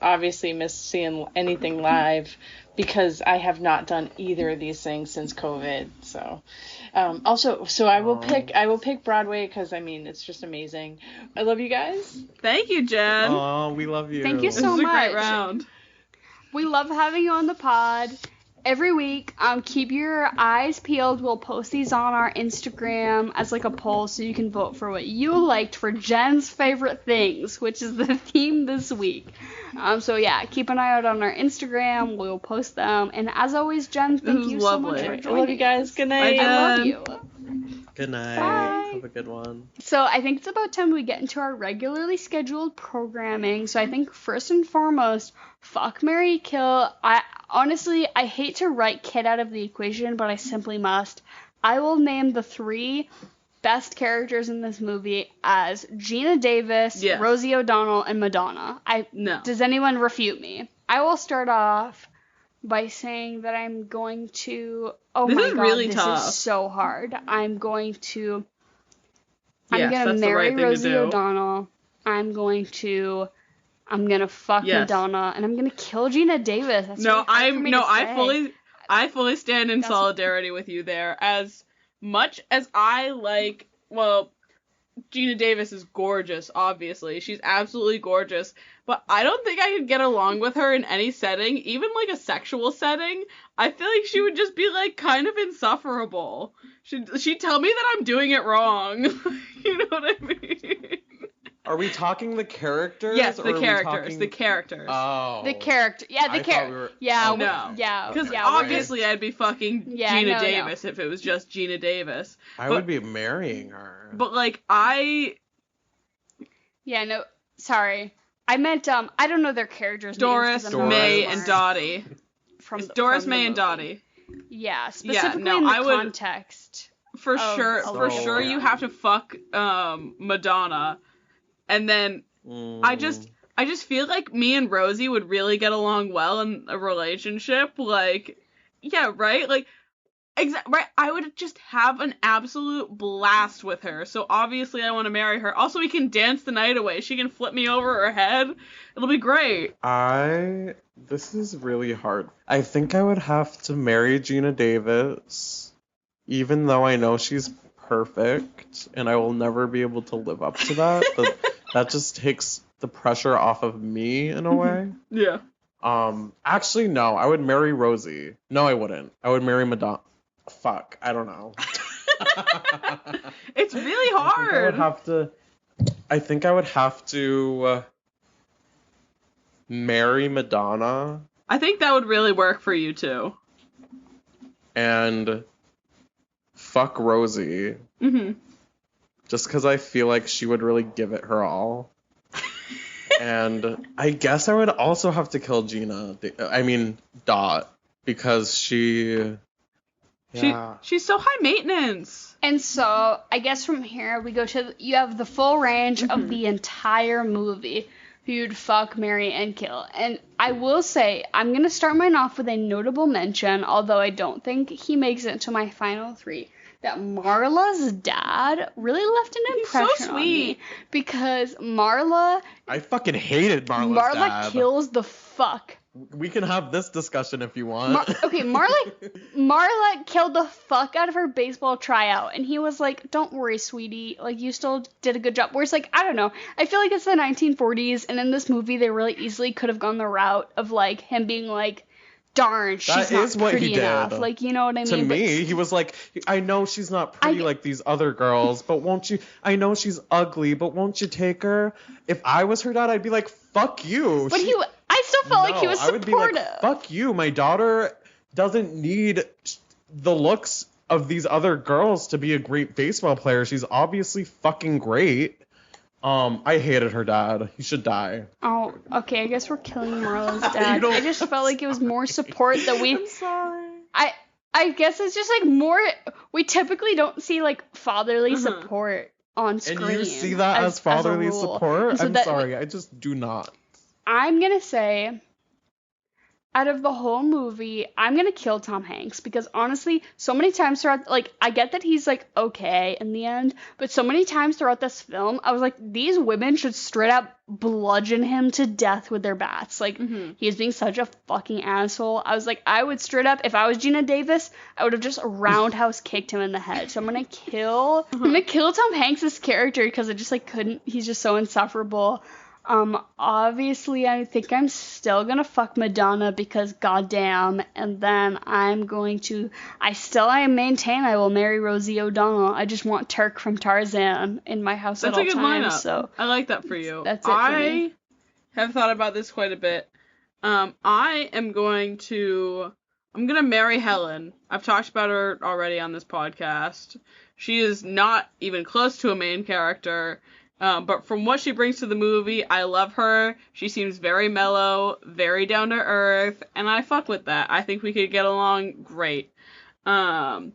obviously miss seeing anything live, because I have not done either of these things since COVID. So, I will pick Broadway, because I mean, it's just amazing. I love you guys. Thank you, Jen. Oh, we love you. Thank you This so is a much. great round. We love having you on the pod. Every week, keep your eyes peeled. We'll post these on our Instagram as like a poll, so you can vote for what you liked for Jen's favorite things, which is the theme this week. So yeah, keep an eye out on our Instagram. We'll post them. And as always, Jen, thank you so much for lovely. I joining love you guys. us. Good night. I love Jen. you. Good night. Bye. Have a good one. So I think it's about time we get into our regularly scheduled programming. So I think first and foremost, fuck, marry, kill. I hate to write Kid out of the equation, but I simply must. I will name the 3 best characters in this movie as Geena Davis, Yes. Rosie O'Donnell, and Madonna. No. Does anyone refute me? I will start off by saying that I'm going to... Oh This my is god, really this tough. is so hard. I'm going to Yes, that's the marry right thing to Rosie do. O'Donnell. I'm gonna fuck Yes. Madonna, and I'm gonna kill Geena Davis. That's No, really hard for me to say. I fully stand in That's- solidarity with you there. As much as I like, well, Geena Davis is gorgeous, obviously. She's absolutely gorgeous. But I don't think I could get along with her in any setting, even like a sexual setting. I feel like she would just be like kind of insufferable. She'd tell me that I'm doing it wrong. You know what I mean? Are we talking the characters? Yes, or the are we characters. talking- The characters. Oh. The character. Yeah, I the thought we character. were- Yeah, Oh, no. Yeah. Because yeah, we're obviously I'd be fucking Yeah, Geena no. Davis if it was just Geena Davis. I but- would be marrying her. But like I Yeah, no. Sorry. I meant I don't know their characters. Doris, names 'cause I'm May, not and smart Dottie. From It's Doris, from May, the and movie. Dottie. Yeah, specifically no, in the I would- context. For Oh, sure, so for sure, yeah. you have to fuck Madonna, and then I just feel like me and Rosie would really get along well in a relationship. Like, yeah, right, like. Right, I would just have an absolute blast with her. So obviously I want to marry her. Also, we can dance the night away. She can flip me over her head. It'll be great. This is really hard. I think I would have to marry Geena Davis, even though I know she's perfect, and I will never be able to live up to that. But that just takes the pressure off of me in a way. Yeah. Actually, no, I would marry Rosie. No, I wouldn't. I would marry Madonna. Fuck, I don't know. It's really hard. I think I would have to marry Madonna I think that would really work for you too. and fuck Rosie. Mhm. Just because I feel like she would really give it her all. And I guess I would also have to kill Dot, because she... Yeah. She's so high maintenance. And so, I guess from here, we go to, you have the full range of the entire movie, who you'd fuck, marry, and kill. And I will say, I'm going to start mine off with a notable mention, although I don't think he makes it to my final 3, that Marla's dad really left an He's so impression on me. sweet. Because Marla I fucking hated Marla's dad. kills the fuck We can have this discussion if you want. Marla killed the fuck out of her baseball tryout, and he was like, don't worry, sweetie, like, you still did a good job. Whereas, like, I don't know, I feel like it's the 1940s, and in this movie, they really easily could have gone the route of, like, him being like, darn, she's not pretty enough. Like, you know what I mean? To me, he was like, I know she's not pretty like these other girls, but won't you, I know she's ugly, but won't you take her? If I was her dad, I'd be like, fuck you. But I still felt like he was supportive. I would be like, fuck you. My daughter doesn't need the looks of these other girls to be a great baseball player. She's obviously fucking great. I hated her dad. He should die. Oh, okay. I guess we're killing Marla's dad. I just felt like it was more support that we. I'm sorry. I guess it's just like more. We typically don't see like fatherly support on screen. And you see that as fatherly support? So I'm sorry. I just do not. I'm gonna say, out of the whole movie, I'm gonna kill Tom Hanks because honestly, so many times throughout, like, I get that he's like okay in the end, but so many times throughout this film, I was like, these women should straight up bludgeon him to death with their bats. Like, he's being such a fucking asshole. I was like, I would straight up, if I was Geena Davis, I would have just roundhouse kicked him in the head. So I'm gonna kill Tom Hanks' character because I just like couldn't. He's just so insufferable. Obviously, I think I'm still gonna fuck Madonna because goddamn, and then I maintain I will marry Rosie O'Donnell. I just want Turk from Tarzan in my house at all times. That's a good lineup. So I like that for you. That's it for me. I have thought about this quite a bit. I'm gonna marry Helen. I've talked about her already on this podcast. She is not even close to a main character. But from what she brings to the movie, I love her. She seems very mellow, very down to earth, and I fuck with that. I think we could get along great. I'm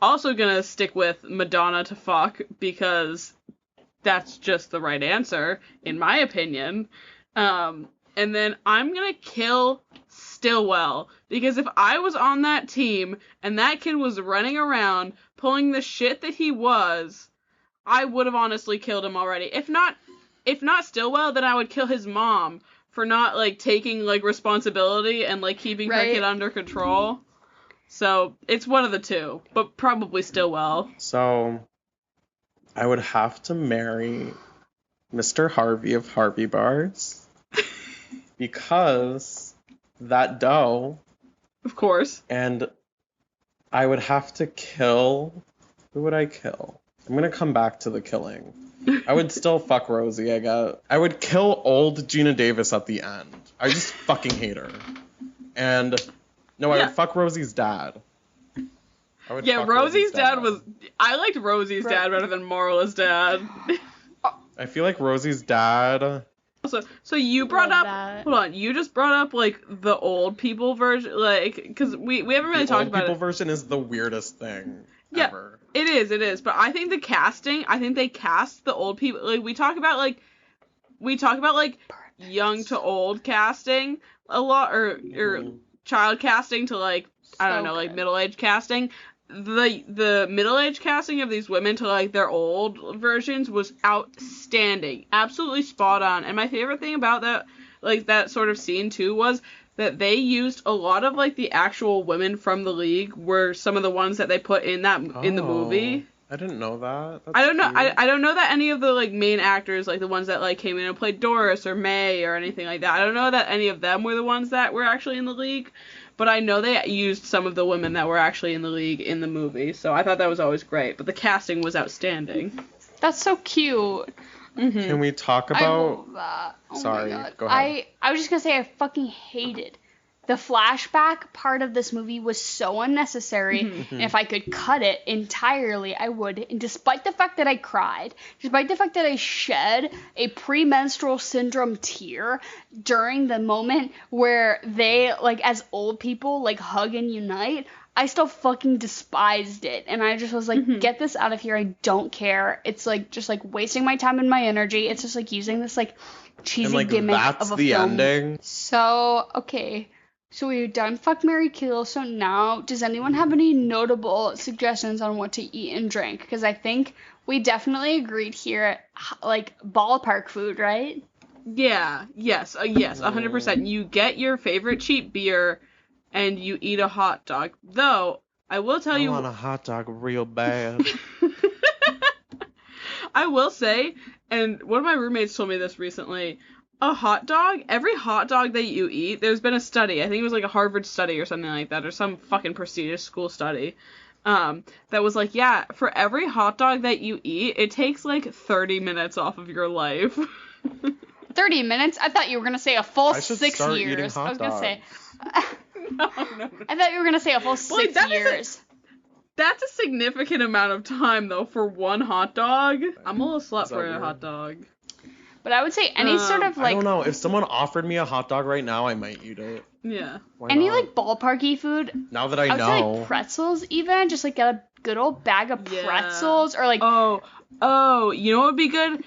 also gonna stick with Madonna to fuck because that's just the right answer, in my opinion. And then I'm gonna kill Stillwell because if I was on that team and that kid was running around pulling the shit that he was, I would have honestly killed him already. If not Stillwell, then I would kill his mom for not, like, taking, like, responsibility and, like, keeping her kid under control. So, it's one of the two, but probably Stillwell. So, I would have to marry Mr. Harvey of Harvey Bars because that dough. Of course. And I would have to kill. Who would I kill? I'm gonna come back to the killing. I would still fuck Rosie, I guess. I would kill old Geena Davis at the end. I just fucking hate her. And, no, I would fuck Rosie's dad. Rosie's dad was... I liked Rosie's dad better than Marla's dad. I feel like Rosie's dad... So you brought up... Hold on, you just brought up, like, the old people version, like, because we haven't really talked about it. The old people version is the weirdest thing ever. It is, but I think they cast the old people, like, we talk about, like, young to old casting a lot, or child casting to, like, I don't know, like, middle-aged casting. The middle-aged casting of these women to, like, their old versions was outstanding. Absolutely spot on. And my favorite thing about that, like, that sort of scene, too, was that they used a lot of, like, the actual women from the league were some of the ones that they put in in the movie. I didn't know that. That's I don't know. I don't know that any of the, like, main actors, like, the ones that, like, came in and played Doris or May or anything like that. I don't know that any of them were the ones that were actually in the league. But I know they used some of the women that were actually in the league in the movie. So I thought that was always great. But the casting was outstanding. That's so cute. Mm-hmm. Can we talk about... I love that. Oh Sorry, my God. go ahead. I was just going to say I fucking hated the flashback part of this movie was so unnecessary, and if I could cut it entirely, I would. And despite the fact that I cried, despite the fact that I shed a premenstrual syndrome tear during the moment where they, like, as old people, like, hug and unite, I still fucking despised it. And I just was like, get this out of here. I don't care. It's, like, just, like, wasting my time and my energy. It's just, like, using this, like, cheesy gimmick of a film. That's the ending? So, okay. So we've done Fuck, Marry, Kill, so now, does anyone have any notable suggestions on what to eat and drink? Because I think we definitely agreed here, like, ballpark food, right? Yeah, yes, 100%. You get your favorite cheap beer, and you eat a hot dog. Though, I will tell you... I want a hot dog real bad. I will say, and one of my roommates told me this recently, a hot dog, every hot dog that you eat, there's been a study, I think it was like a Harvard study or something like that, or some fucking prestigious school study, that was like, yeah, for every hot dog that you eat, it takes like 30 minutes off of your life. 30 minutes? I thought you were going to say a full I should 6 start years. eating hot I was going to say... No. I thought you were going to say a full 6 years. That's a significant amount of time, though, for one hot dog. I'm a little slut for a hot dog. But I would say any sort of, like... I don't know. If someone offered me a hot dog right now, I might eat it. Yeah. Any, like, ballparky food. Now that I know. I would say, like, pretzels, even. Just, like, get a good old bag of pretzels. Or, like... Oh, you know what would be good?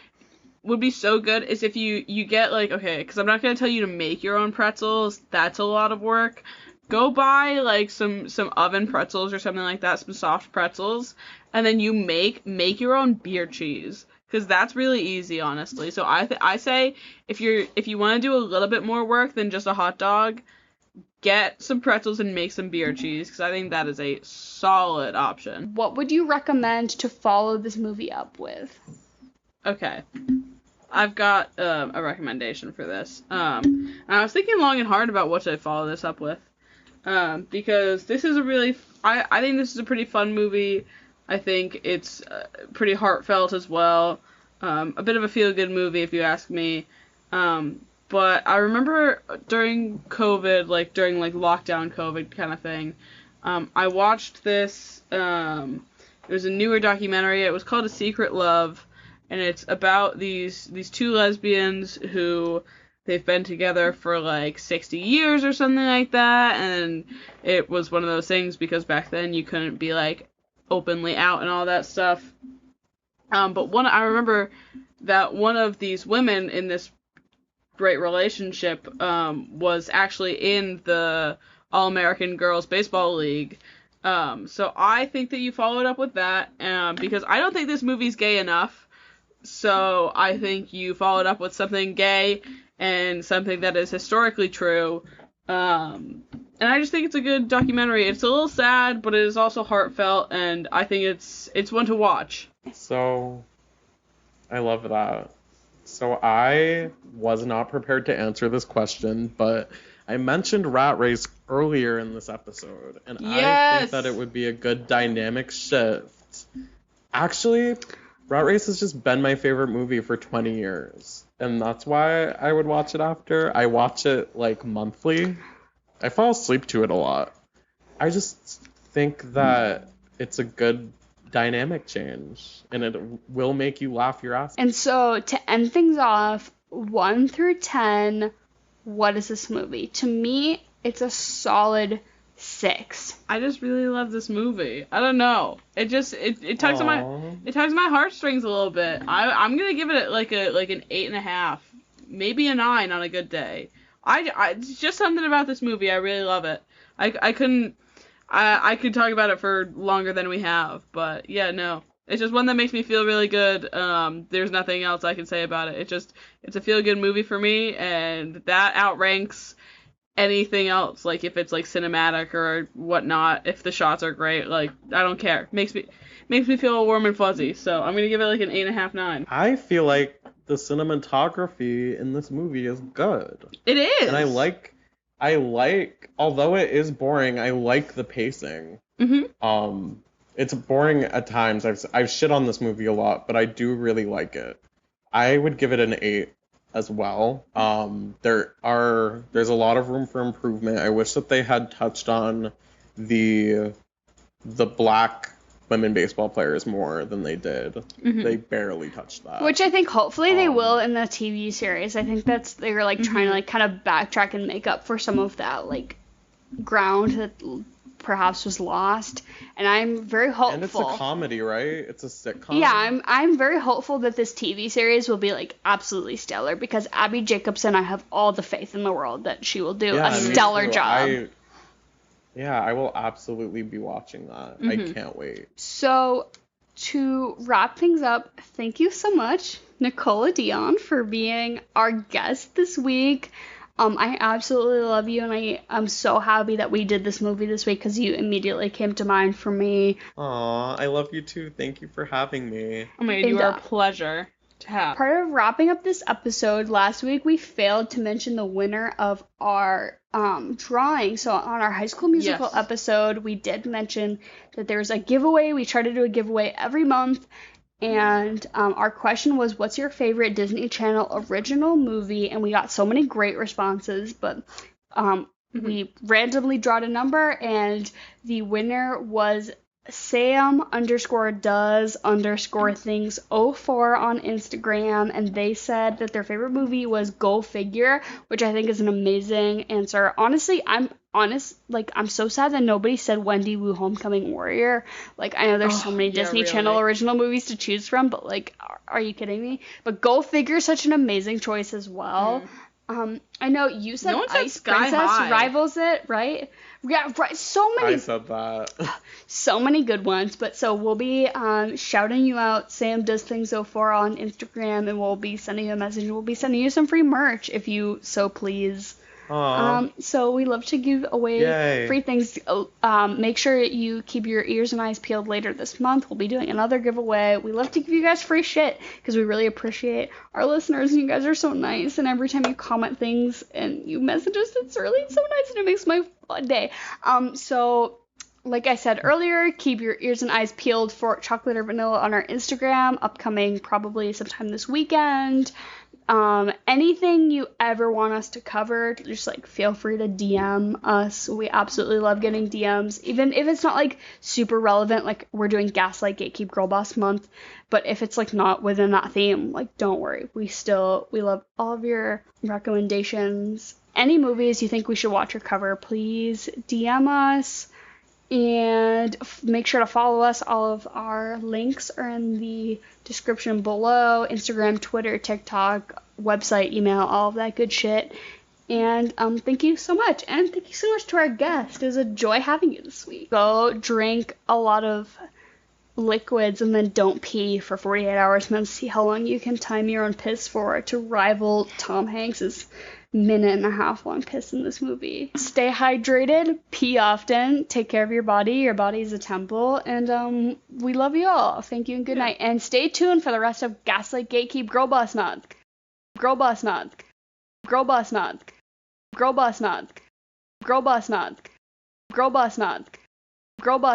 Would be so good is if you get, like, okay, because I'm not going to tell you to make your own pretzels. That's a lot of work. Go buy, like, some oven pretzels or something like that, some soft pretzels, and then you make your own beer cheese, because that's really easy, honestly. So I say if you want to do a little bit more work than just a hot dog, get some pretzels and make some beer cheese, because I think that is a solid option. What would you recommend to follow this movie up with? Okay. I've got a recommendation for this. And I was thinking long and hard about what to follow this up with. Because this is I think this is a pretty fun movie. I think it's pretty heartfelt as well. A bit of a feel-good movie, if you ask me. But I remember during COVID, like during like lockdown COVID kind of thing, I watched this. It was a newer documentary. It was called A Secret Love, and it's about these two lesbians who they've been together for like 60 years or something like that, and it was one of those things because back then you couldn't be like openly out and all that stuff. But I remember that one of these women in this great relationship was actually in the All-American Girls Baseball League. So I think that you followed up with that because I don't think this movie's gay enough. So I think you followed up with something gay and something that is historically true. And I just think it's a good documentary. It's a little sad, but it is also heartfelt, and I think it's one to watch. So, I love that. So I was not prepared to answer this question, but I mentioned Rat Race earlier in this episode, and I think that it would be a good dynamic shift. Actually, Rat Race has just been my favorite movie for 20 years. And that's why I would watch it after. I watch it, like, monthly. I fall asleep to it a lot. I just think that it's a good dynamic change. And it will make you laugh your ass off. And so, to end things off, 1 through 10, what is this movie? To me, it's a solid 6. I just really love this movie. I don't know. It tugs at my heartstrings a little bit. I'm gonna give it like an 8.5, maybe a 9 on a good day. It's just something about this movie. I really love it. I could talk about it for longer than we have, but yeah, no. It's just one that makes me feel really good. There's nothing else I can say about it. It's a feel good movie for me, and that outranks anything else, like if it's like cinematic or whatnot, if the shots are great, like I don't care. Makes me feel warm and fuzzy. So I'm gonna give it like an 8.5, 9. I feel like the cinematography in this movie is good. It is. And I like although it is boring, I like the pacing. Mm-hmm. It's boring at times. I've shit on this movie a lot, but I do really like it. I would give it an 8. As well. There's a lot of room for improvement. I wish that they had touched on the black women baseball players more than they did. Mm-hmm. They barely touched that. Which I think hopefully they will in the TV series. I think they're like trying to like kind of backtrack and make up for some of that like ground that perhaps was lost, and I'm very hopeful. And it's a comedy, right? It's a sitcom. Yeah, I'm very hopeful that this TV series will be like absolutely stellar because Abby Jacobson, I have all the faith in the world that she will do a stellar job. I will absolutely be watching that. I can't wait. So, to wrap things up, thank you so much, Nikola Dion, for being our guest this week. I absolutely love you, and I'm so happy that we did this movie this week because you immediately came to mind for me. Aw, I love you too. Thank you for having me. Oh my god, you are a pleasure to have. Part of wrapping up this episode, last week we failed to mention the winner of our drawing. So on our High School Musical episode, we did mention that there's a giveaway. We try to do a giveaway every month. And our question was, what's your favorite Disney Channel original movie? And we got so many great responses, but we randomly drawed a number, and the winner was Sam_does_things04 on Instagram, and they said that their favorite movie was Go Figure, which I think is an amazing answer. Honestly, I'm so sad that nobody said Wendy Wu Homecoming Warrior. Like, I know there's so many Disney Channel original movies to choose from, but like, are you kidding me? But Go Figure is such an amazing choice as well. I know you said Ice Princess rivals it, right? Yeah, right. So many. I said that. So many good ones. But so we'll be shouting you out. Sam Does Things 04 on Instagram, and we'll be sending you a message. We'll be sending you some free merch if you so please. So we love to give away free things. Make sure you keep your ears and eyes peeled later this month. We'll be doing another giveaway. We love to give you guys free shit because we really appreciate our listeners, and you guys are so nice. And every time you comment things and you message us, it's really so nice, and it makes my day. So like I said earlier, keep your ears and eyes peeled for Chocolate or Vanilla on our Instagram, upcoming probably sometime this weekend. Anything you ever want us to cover, just like feel free to DM us. We absolutely love getting DMs, even if it's not like super relevant. Like, we're doing Gaslight, Gatekeep, Girlboss month, but if it's like not within that theme, like, don't worry, we love all of your recommendations. Any movies you think we should watch or cover, please DM us. And make sure to follow us. All of our links are in the description below. Instagram, Twitter, TikTok, website, email, all of that good shit. And thank you so much. And thank you so much to our guest. It was a joy having you this week. Go drink a lot of liquids and then don't pee for 48 hours and then see how long you can time your own piss for to rival Tom Hanks's minute-and-a-half long piss in this movie. Stay hydrated, pee often, take care of your body. Your body is a temple, and we love you all. Thank you and good night. And stay tuned for the rest of Gaslight, Gatekeep, Girlboss Nod. Girlboss Nod. Girlboss Nod. Girlboss Nod. Girlboss Nod. Girlboss Nod. Girlboss